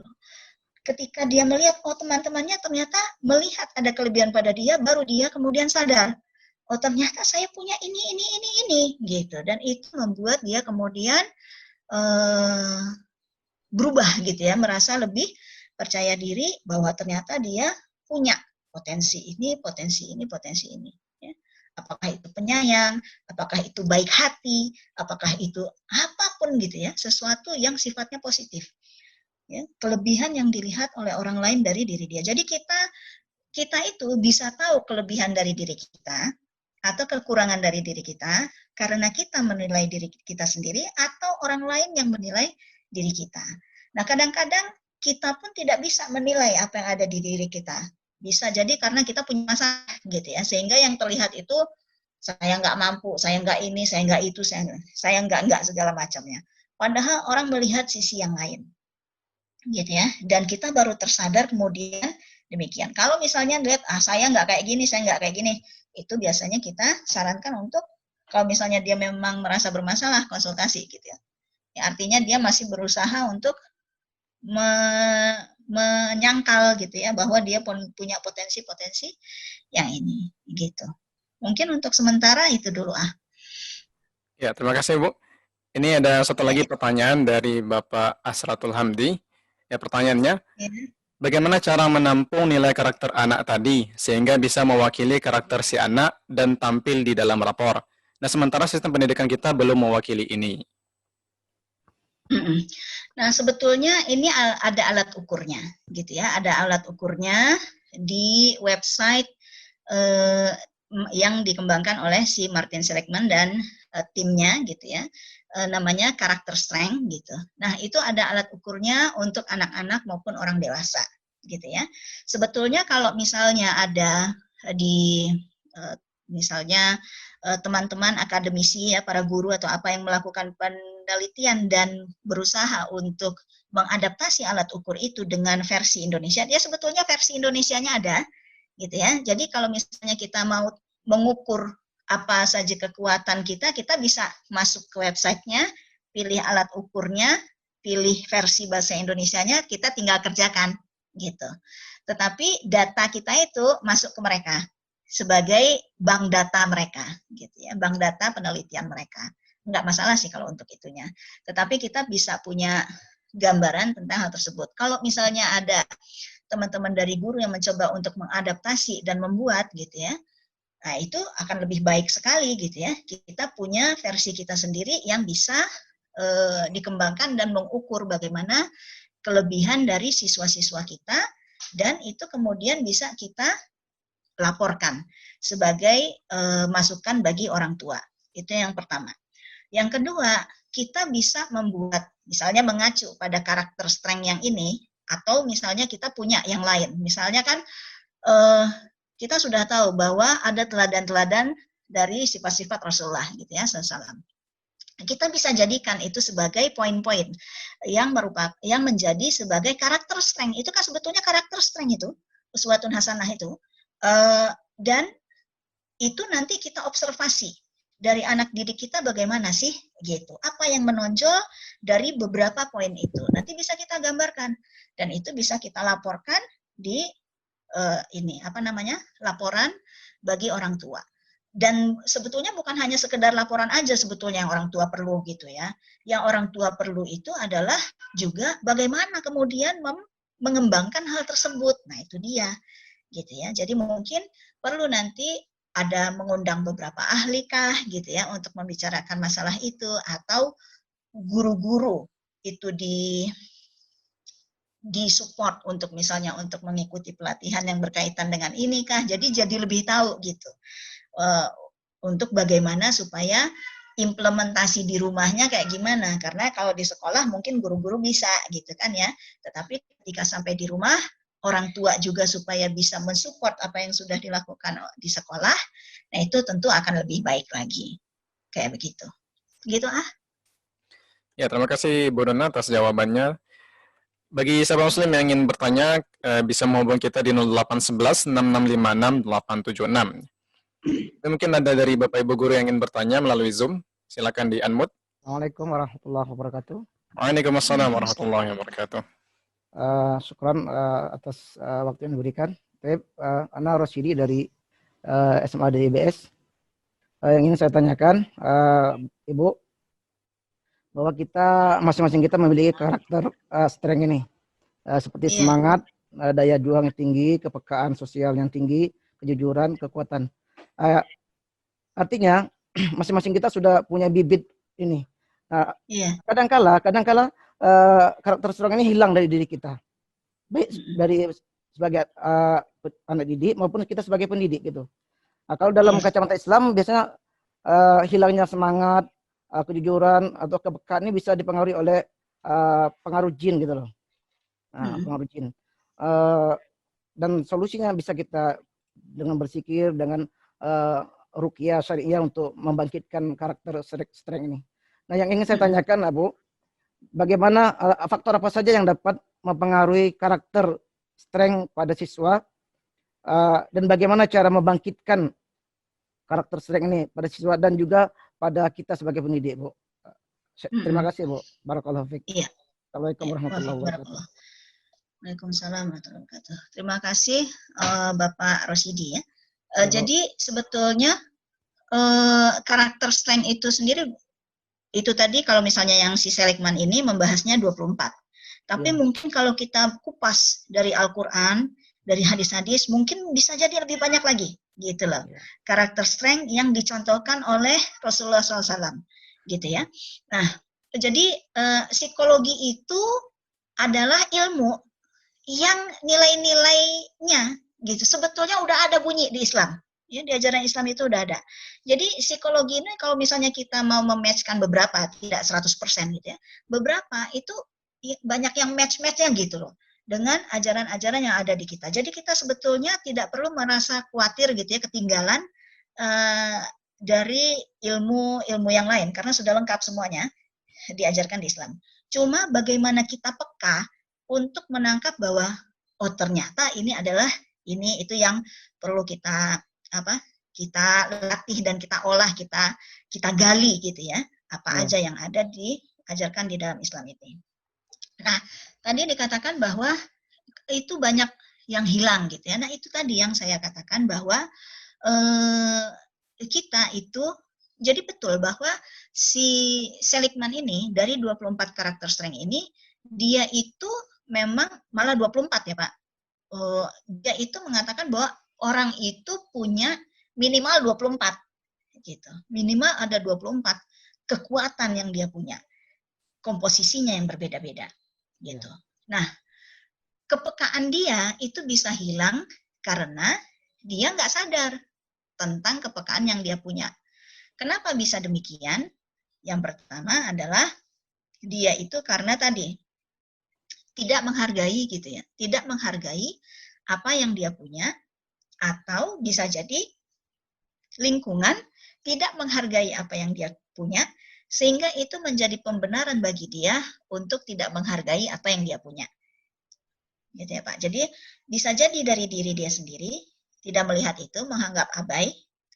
Speaker 2: Ketika dia melihat, oh teman-temannya ternyata melihat ada kelebihan pada dia, baru dia kemudian sadar, oh ternyata saya punya ini, gitu. Dan itu membuat dia kemudian berubah gitu ya, merasa lebih percaya diri bahwa ternyata dia punya potensi ini. Ya. Apakah itu penyayang, apakah itu baik hati, apakah itu apapun gitu ya, sesuatu yang sifatnya positif. Ya, kelebihan yang dilihat oleh orang lain dari diri dia. Jadi kita itu bisa tahu kelebihan dari diri kita atau kekurangan dari diri kita karena kita menilai diri kita sendiri atau orang lain yang menilai diri kita. Nah, kadang-kadang kita pun tidak bisa menilai apa yang ada di diri kita. Bisa jadi karena kita punya masalah gitu ya, sehingga yang terlihat itu saya nggak mampu, saya nggak ini, saya nggak itu, saya nggak segala macamnya. Padahal orang melihat sisi yang lain, gitu ya. Dan kita baru tersadar kemudian demikian. Kalau misalnya lihat, saya nggak kayak gini, saya nggak kayak gini, itu biasanya kita sarankan untuk, kalau misalnya dia memang merasa bermasalah, konsultasi gitu ya. Ya, artinya dia masih berusaha untuk menyangkal gitu ya, bahwa dia punya potensi-potensi yang ini gitu. Mungkin untuk sementara itu dulu
Speaker 1: Ya, terima kasih Bu. Ini ada satu
Speaker 2: Ya,
Speaker 1: lagi pertanyaan dari Bapak Asratul Hamdi. Ya, pertanyaannya,
Speaker 2: ya.
Speaker 1: bagaimana cara menampung nilai karakter anak tadi sehingga bisa mewakili karakter si anak dan tampil di dalam rapor? Nah, sementara sistem pendidikan kita belum mewakili ini.
Speaker 2: Nah, sebetulnya ini ada alat ukurnya, gitu ya. Ada alat ukurnya di website yang dikembangkan oleh si Martin Seligman dan timnya, gitu ya. Namanya karakter strength, gitu. Nah, itu ada alat ukurnya untuk anak-anak maupun orang dewasa, gitu ya. Sebetulnya kalau misalnya ada di misalnya teman-teman akademisi ya, para guru atau apa yang melakukan penelitian dan berusaha untuk mengadaptasi alat ukur itu dengan versi Indonesia, dia sebetulnya versi Indonesianya ada, gitu ya. Jadi kalau misalnya kita mau mengukur apa saja kekuatan kita, kita bisa masuk ke websitenya, pilih alat ukurnya, pilih versi bahasa Indonesianya, kita tinggal kerjakan, gitu. Tetapi data kita itu masuk ke mereka sebagai bank data mereka, gitu ya, bank data penelitian mereka. Enggak masalah sih kalau untuk itunya. Tetapi kita bisa punya gambaran tentang hal tersebut. Kalau misalnya ada teman-teman dari guru yang mencoba untuk mengadaptasi dan membuat gitu ya, nah itu akan lebih baik sekali gitu ya. Kita punya versi kita sendiri yang bisa dikembangkan dan mengukur bagaimana kelebihan dari siswa-siswa kita, dan itu kemudian bisa kita laporkan sebagai masukan bagi orang tua. Itu yang pertama. Yang kedua, kita bisa membuat, misalnya mengacu pada karakter strength yang ini, atau misalnya kita punya yang lain. Misalnya kan kita sudah tahu bahwa ada teladan-teladan dari sifat-sifat Rasulullah gitu ya, sallallahu. Kita bisa jadikan itu sebagai poin-poin yang menjadi sebagai karakter strength. Itu kan sebetulnya karakter strength itu, uswatun hasanah itu. Dan itu nanti kita observasi dari anak didik kita bagaimana sih gitu. Apa yang menonjol dari beberapa poin itu. Nanti bisa kita gambarkan. dan itu bisa kita laporkan di laporan bagi orang tua. Dan sebetulnya bukan hanya sekedar laporan aja sebetulnya yang orang tua perlu gitu ya. Yang orang tua perlu itu adalah juga bagaimana kemudian mengembangkan hal tersebut. Nah, itu dia gitu ya. Jadi mungkin perlu nanti ada mengundang beberapa ahli kah gitu ya untuk membicarakan masalah itu, atau guru-guru itu di support untuk misalnya untuk mengikuti pelatihan yang berkaitan dengan ini kah. Jadi lebih tahu gitu. Untuk bagaimana supaya implementasi di rumahnya kayak gimana, karena kalau di sekolah mungkin guru-guru bisa gitu kan ya, tetapi ketika sampai di rumah orang tua juga supaya bisa mensupport apa yang sudah dilakukan di sekolah, nah itu tentu akan lebih baik lagi kayak begitu gitu.
Speaker 1: Ya, terima kasih Bu Dona atas jawabannya. Bagi sahabat muslim yang ingin bertanya, bisa menghubungi kita di 0811 6656 876. Mungkin ada dari Bapak Ibu guru yang ingin bertanya melalui Zoom. Silakan di unmute.
Speaker 3: Assalamualaikum warahmatullahi wabarakatuh.
Speaker 1: Waalaikumsalam warahmatullahi wabarakatuh.
Speaker 3: Syukran atas waktu yang diberikan. Ana Rosyidi dari SMA DIBS. Yang ingin saya tanyakan, Ibu, bahwa kita masing-masing kita memiliki karakter strength ini, seperti semangat, daya juang yang tinggi, kepekaan sosial yang tinggi, kejujuran, kekuatan. Artinya masing-masing kita sudah punya bibit ini. Kadang-kala karakter strong ini hilang dari diri kita, baik dari sebagai anak didik maupun kita sebagai pendidik gitu. Nah, kalau dalam kacamata Islam biasanya hilangnya semangat, kejujuran atau kepekaan ini bisa dipengaruhi oleh pengaruh jin gitu loh. Nah, pengaruh jin. Dan solusinya bisa kita dengan bersikir, dengan ruqyah syariah untuk membangkitkan karakter strength ini. Nah, yang ingin saya tanyakan, Bu, bagaimana faktor apa saja yang dapat mempengaruhi karakter strength pada siswa, dan bagaimana cara membangkitkan karakter strength ini pada siswa dan juga pada kita sebagai pendidik, Bu. Terima kasih, Bu. Barakallahu fiik. Assalamualaikum warahmatullahi wabarakatuh.
Speaker 2: Waalaikumsalam warahmatullahi wabarakatuh. Terima kasih Bapak Rosyidi ya. Jadi sebetulnya karakter strength itu sendiri, itu tadi kalau misalnya yang si Seligman ini membahasnya 24. Tapi mungkin kalau kita kupas dari Al-Quran, dari hadis-hadis, mungkin bisa jadi lebih banyak lagi gitu loh. Karakter strength yang dicontohkan oleh Rasulullah SAW gitu ya. Nah, jadi psikologi itu adalah ilmu yang nilai-nilainya gitu sebetulnya udah ada bunyi di Islam ya, di ajaran Islam itu udah ada. Jadi psikologi ini kalau misalnya kita mau mematchkan beberapa, tidak 100% gitu ya, beberapa itu banyak yang match-matchnya gitu loh dengan ajaran-ajaran yang ada di kita. Jadi kita sebetulnya tidak perlu merasa khawatir gitu ya ketinggalan dari ilmu yang lain karena sudah lengkap semuanya diajarkan di Islam. Cuma bagaimana kita peka untuk menangkap bahwa oh ternyata ini adalah itu yang perlu kita latih dan kita olah, kita gali gitu ya, apa aja yang ada diajarkan di dalam Islam ini. Nah, tadi dikatakan bahwa itu banyak yang hilang gitu ya. Nah, itu tadi yang saya katakan bahwa kita itu jadi betul bahwa si Seligman ini dari 24 karakter strength ini dia itu memang malah 24 ya Pak. Dia itu mengatakan bahwa orang itu punya minimal 24 gitu. Minimal ada 24 kekuatan yang dia punya. Komposisinya yang berbeda-beda gitu. Nah, kepekaan dia itu bisa hilang karena dia nggak sadar tentang kepekaan yang dia punya. Kenapa bisa demikian? Yang pertama adalah dia itu karena tadi tidak menghargai gitu ya, tidak menghargai apa yang dia punya, atau bisa jadi lingkungan tidak menghargai apa yang dia punya, sehingga itu menjadi pembenaran bagi dia untuk tidak menghargai apa yang dia punya. Gitu ya Pak. Jadi bisa jadi dari diri dia sendiri tidak melihat itu, menganggap abai,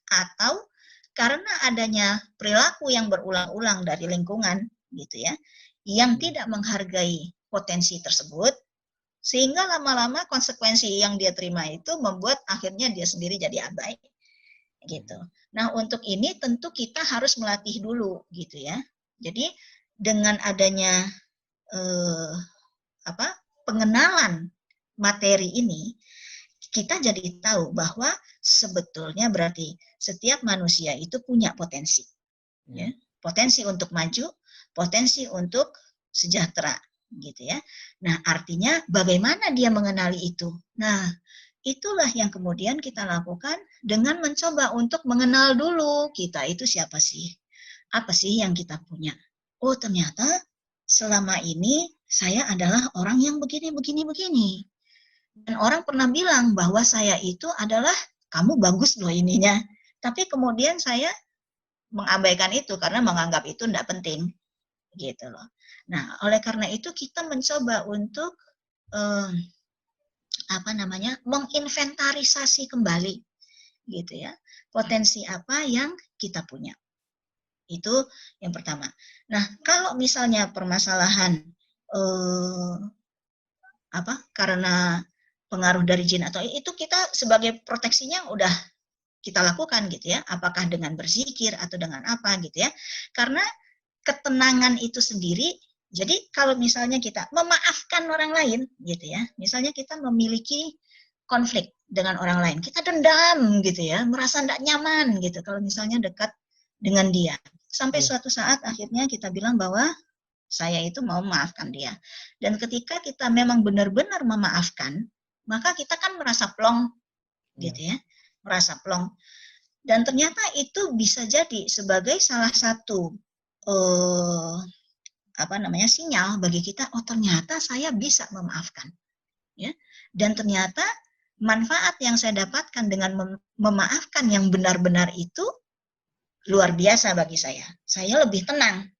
Speaker 2: atau karena adanya perilaku yang berulang-ulang dari lingkungan gitu ya, yang tidak menghargai potensi tersebut, Sehingga lama-lama konsekuensi yang dia terima itu membuat akhirnya dia sendiri jadi abai. Gitu. Nah, untuk ini tentu kita harus melatih dulu gitu ya. Jadi dengan adanya pengenalan materi ini, kita jadi tahu bahwa sebetulnya berarti setiap manusia itu punya potensi. Ya. Potensi untuk maju, potensi untuk sejahtera gitu ya. Nah, artinya bagaimana dia mengenali itu? Nah, itulah yang kemudian kita lakukan dengan mencoba untuk mengenal dulu kita itu siapa sih? Apa sih yang kita punya? Oh, ternyata selama ini saya adalah orang yang begini. Dan orang pernah bilang bahwa saya itu adalah, kamu bagus loh ininya. Tapi kemudian saya mengabaikan itu karena menganggap itu tidak penting. Gitu loh. Nah, oleh karena itu kita mencoba untuk menginventarisasi kembali gitu ya, potensi apa yang kita punya. Itu yang pertama. Nah, kalau misalnya permasalahan karena pengaruh dari jin atau itu, kita sebagai proteksinya udah kita lakukan gitu ya, apakah dengan berzikir atau dengan apa gitu ya. Karena ketenangan itu sendiri, jadi kalau misalnya kita memaafkan orang lain gitu ya, misalnya kita memiliki konflik dengan orang lain, kita dendam gitu ya, merasa tidak nyaman gitu kalau misalnya dekat dengan dia. Sampai suatu saat akhirnya kita bilang bahwa saya itu mau memaafkan dia. Dan ketika kita memang benar-benar memaafkan, maka kita kan merasa plong gitu ya, merasa plong. Dan ternyata itu bisa jadi sebagai salah satu sinyal bagi kita, oh ternyata saya bisa memaafkan ya. Dan ternyata manfaat yang saya dapatkan dengan memaafkan yang benar-benar itu luar biasa bagi saya. Saya lebih tenang.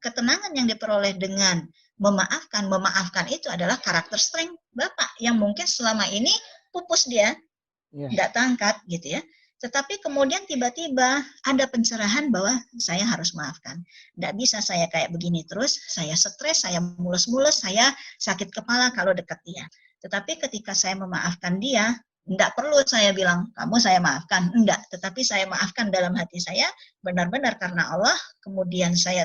Speaker 2: Ketenangan yang diperoleh dengan memaafkan itu adalah karakter strength Bapak yang mungkin selama ini pupus dia, tidak tangkat gitu ya. Tetapi kemudian tiba-tiba ada pencerahan bahwa saya harus maafkan. Tidak bisa saya kayak begini terus, saya stres, saya mulus-mulus, saya sakit kepala kalau dekat dia. Tetapi ketika saya memaafkan dia, tidak perlu saya bilang, kamu saya maafkan. Tidak, tetapi saya maafkan dalam hati saya, benar-benar karena Allah, kemudian saya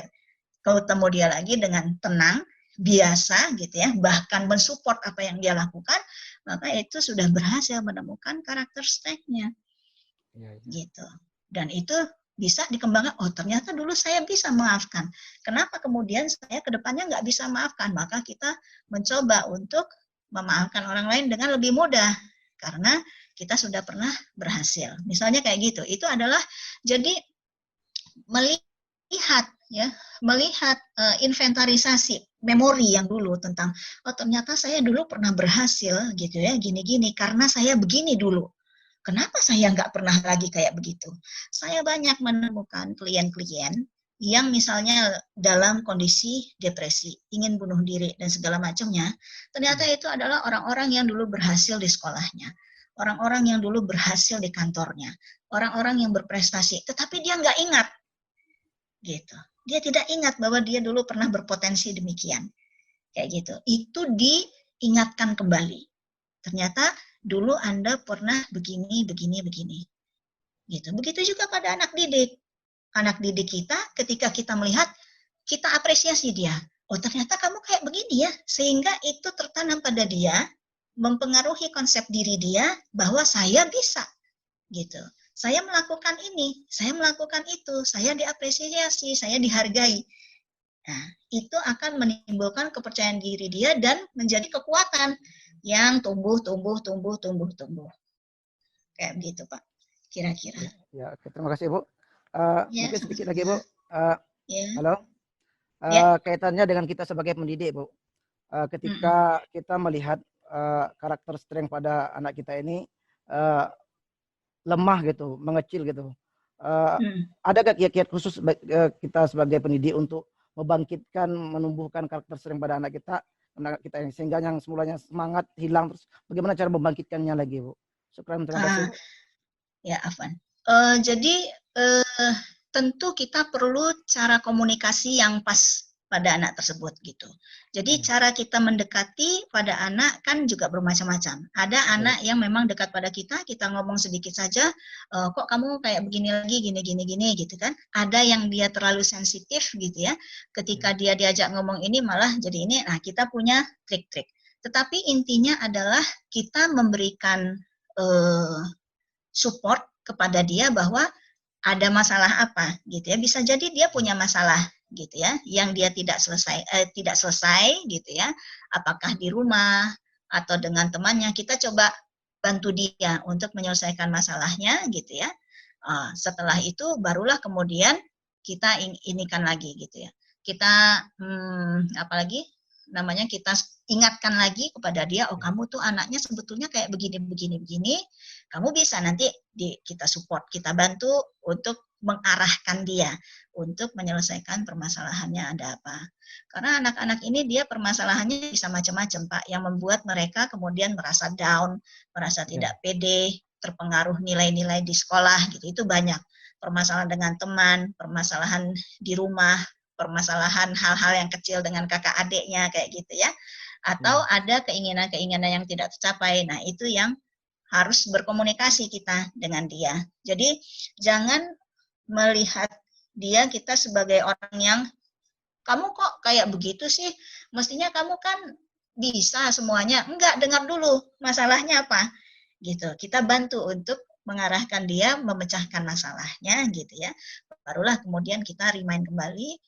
Speaker 2: ketemu dia lagi dengan tenang, biasa gitu ya, bahkan mensupport apa yang dia lakukan, maka itu sudah berhasil menemukan karakter strength-nya. Gitu. Dan itu bisa dikembangkan, oh ternyata dulu saya bisa maafkan. Kenapa kemudian saya ke depannya nggak bisa maafkan? Maka kita mencoba untuk memaafkan orang lain dengan lebih mudah. Karena kita sudah pernah berhasil. Misalnya kayak gitu. Itu adalah jadi melihat inventarisasi memori yang dulu tentang, oh ternyata saya dulu pernah berhasil gitu ya, gini-gini karena saya begini dulu. Kenapa saya nggak pernah lagi kayak begitu? Saya banyak menemukan klien-klien yang misalnya dalam kondisi depresi, ingin bunuh diri dan segala macamnya. Ternyata itu adalah orang-orang yang dulu berhasil di sekolahnya, orang-orang yang dulu berhasil di kantornya, orang-orang yang berprestasi, tetapi dia nggak ingat, gitu. Dia tidak ingat bahwa dia dulu pernah berpotensi demikian, kayak gitu. Itu diingatkan kembali. Ternyata dulu Anda pernah begini. Gitu. Begitu juga pada anak didik. Anak didik kita, ketika kita melihat, kita apresiasi dia. Oh ternyata kamu kayak begini ya. Sehingga itu tertanam pada dia, mempengaruhi konsep diri dia, bahwa saya bisa. Gitu. Saya melakukan ini, saya melakukan itu, saya diapresiasi, saya dihargai. Nah, itu akan menimbulkan kepercayaan diri dia dan menjadi kekuatan yang tumbuh. Kayak begitu, Pak. Kira-kira.
Speaker 3: Ya, terima kasih, Bu. Mungkin sedikit lagi, Bu. Halo. Kaitannya dengan kita sebagai pendidik, Bu. Ketika kita melihat karakter strength pada anak kita ini lemah gitu, mengecil gitu. Ada kiat-kiat khusus kita sebagai pendidik untuk membangkitkan, menumbuhkan karakter strength pada anak kita yang sehingga yang semulanya semangat hilang, terus bagaimana cara membangkitkannya lagi, Bu? Syukran, terima kasih.
Speaker 2: Ya, Afwan. Jadi tentu kita perlu cara komunikasi yang pas pada anak tersebut gitu. Jadi cara kita mendekati pada anak kan juga bermacam-macam. Ada anak yang memang dekat pada kita ngomong sedikit saja, kok kamu kayak begini lagi, gini gitu kan. Ada yang dia terlalu sensitif gitu ya. Ketika dia diajak ngomong ini malah jadi ini. Nah, kita punya trik-trik. Tetapi intinya adalah kita memberikan support kepada dia bahwa ada masalah apa gitu ya. Bisa jadi dia punya masalah gitu ya, yang dia tidak selesai gitu ya. Apakah di rumah atau dengan temannya, kita coba bantu dia untuk menyelesaikan masalahnya gitu ya. Setelah itu barulah kemudian kita inikan lagi gitu ya. Kita apalagi namanya kita ingatkan lagi kepada dia, oh kamu tuh anaknya sebetulnya kayak begini, kamu bisa nanti kita support, kita bantu untuk mengarahkan dia untuk menyelesaikan permasalahannya ada apa. Karena anak-anak ini dia permasalahannya bisa macam-macam Pak, yang membuat mereka kemudian merasa down, merasa tidak pede, terpengaruh nilai-nilai di sekolah gitu, itu banyak. Permasalahan dengan teman, permasalahan di rumah, permasalahan hal-hal yang kecil dengan kakak adiknya kayak gitu ya, atau ada keinginan-keinginan yang tidak tercapai. Nah itu yang harus berkomunikasi kita dengan dia. Jadi jangan melihat dia kita sebagai orang yang kamu kok kayak begitu sih, mestinya kamu kan bisa semuanya. Enggak, dengar dulu masalahnya apa gitu. Kita bantu untuk mengarahkan dia, memecahkan masalahnya gitu ya. Barulah kemudian kita remind kembali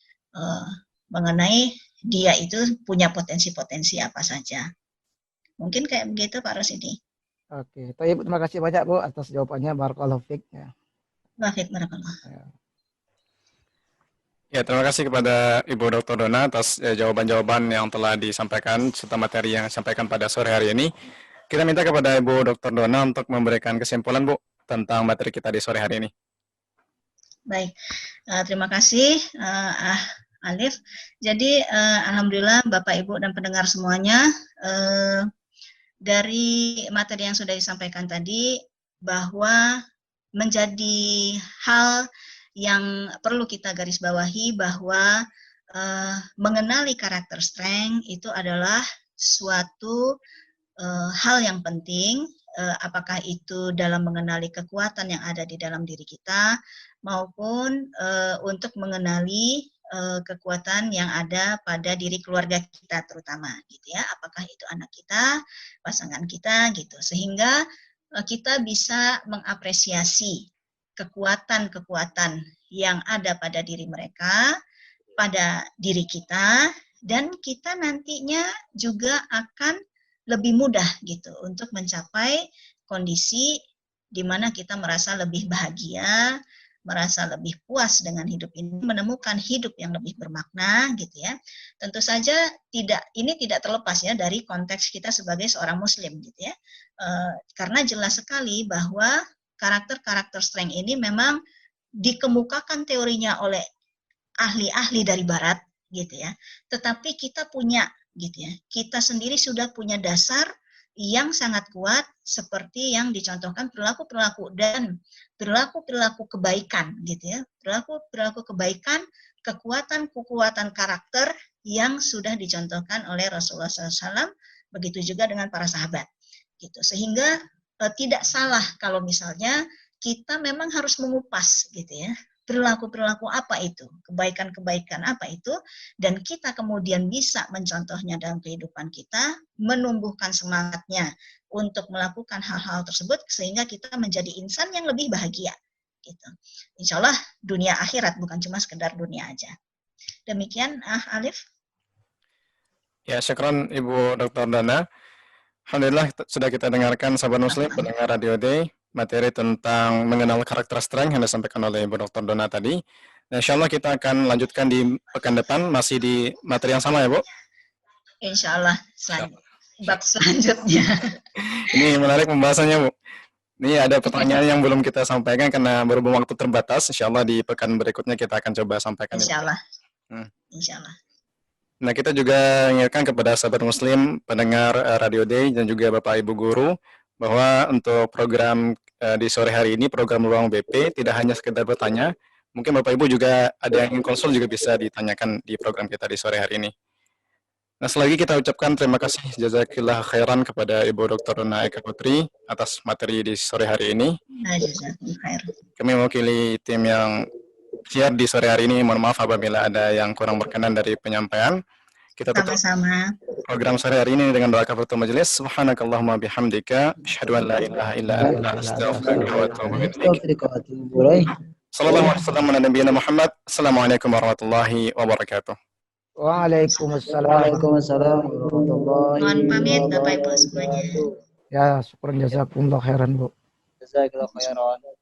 Speaker 2: mengenai dia itu punya potensi-potensi apa saja. Mungkin kayak begitu Pak Rosidi.
Speaker 3: Oke, terima kasih banyak Bu atas jawabannya. Barakallahu fiik ya.
Speaker 2: Barakallah.
Speaker 1: Ya, terima kasih kepada Ibu Dr. Dona atas jawaban-jawaban yang telah disampaikan serta materi yang disampaikan pada sore hari ini. Kita minta kepada Ibu Dr. Dona untuk memberikan kesimpulan Bu tentang materi kita di sore hari ini.
Speaker 2: Baik, terima kasih Alif. Jadi alhamdulillah Bapak Ibu dan pendengar semuanya, dari materi yang sudah disampaikan tadi bahwa menjadi hal yang perlu kita garis bawahi bahwa mengenali karakter strength itu adalah suatu hal yang penting, apakah itu dalam mengenali kekuatan yang ada di dalam diri kita maupun untuk mengenali kekuatan yang ada pada diri keluarga kita terutama gitu ya, apakah itu anak kita, pasangan kita gitu, sehingga kita bisa mengapresiasi kekuatan-kekuatan yang ada pada diri mereka, pada diri kita, dan kita nantinya juga akan lebih mudah gitu untuk mencapai kondisi di mana kita merasa lebih bahagia, merasa lebih puas dengan hidup ini, menemukan hidup yang lebih bermakna gitu ya. Tentu saja ini tidak terlepas ya dari konteks kita sebagai seorang muslim gitu ya. Karena jelas sekali bahwa karakter strength ini memang dikemukakan teorinya oleh ahli-ahli dari barat gitu ya. Tetapi kita punya gitu ya. Kita sendiri sudah punya dasar yang sangat kuat seperti yang dicontohkan perilaku-perilaku dan perilaku-perilaku kebaikan gitu ya. Perilaku-perilaku kebaikan, kekuatan-kekuatan karakter yang sudah dicontohkan oleh Rasulullah SAW, begitu juga dengan para sahabat gitu. Sehingga tidak salah kalau misalnya kita memang harus mengupas gitu ya. Perilaku-perilaku apa itu, kebaikan-kebaikan apa itu, dan kita kemudian bisa mencontohnya dalam kehidupan kita, menumbuhkan semangatnya untuk melakukan hal-hal tersebut sehingga kita menjadi insan yang lebih bahagia. Gitu. Insya Allah dunia akhirat, bukan cuma sekedar dunia aja. Demikian, Alif.
Speaker 1: Ya, syukran Ibu Dr. Dana. Alhamdulillah sudah kita dengarkan sahabat muslim pendengar Radio Day, materi tentang mengenal karakter strength yang disampaikan oleh Ibu Dr. Dona tadi. Dan insya Allah kita akan lanjutkan di pekan depan masih di materi yang sama ya Bu?
Speaker 2: Insya Allah bab selanjutnya.
Speaker 1: Ini menarik pembahasannya Bu. Ini ada pertanyaan yang belum kita sampaikan karena berhubung waktu terbatas. Insya Allah di pekan berikutnya kita akan coba sampaikan.
Speaker 2: Insya Allah. Insya Allah.
Speaker 1: Nah, kita juga ingatkan kepada sahabat muslim, pendengar Radio Day dan juga Bapak Ibu Guru bahwa untuk program di sore hari ini, program Ruang BP tidak hanya sekedar bertanya, Mungkin Bapak Ibu juga ada yang ingin konsul juga bisa ditanyakan di program kita di sore hari ini. Nah, selagi kita ucapkan terima kasih jazakillah khairan kepada Ibu Dr. Rona Eka Putri atas materi di sore hari ini. Kami mewakili tim yang siar di sore hari ini. Mohon maaf apabila ada yang kurang berkenan dari penyampaian. Kita tutup program sore hari ini dengan doa kafaratul majelis. Subhanakallahumma bihamdika asyhadu an la ilaha illa anta astaghfiruka wa atubu ilaik. Sallallahu alaihi wasallam ala nabiyina Muhammad. Assalamualaikum warahmatullahi wabarakatuh.
Speaker 3: Waalaikumsalam warahmatullahi wabarakatuh.
Speaker 2: Mohon pamit Bapak Ibu semuanya.
Speaker 3: Ya, syukur jazakumullah khairan, Bu.
Speaker 4: Jazakallahu khairan.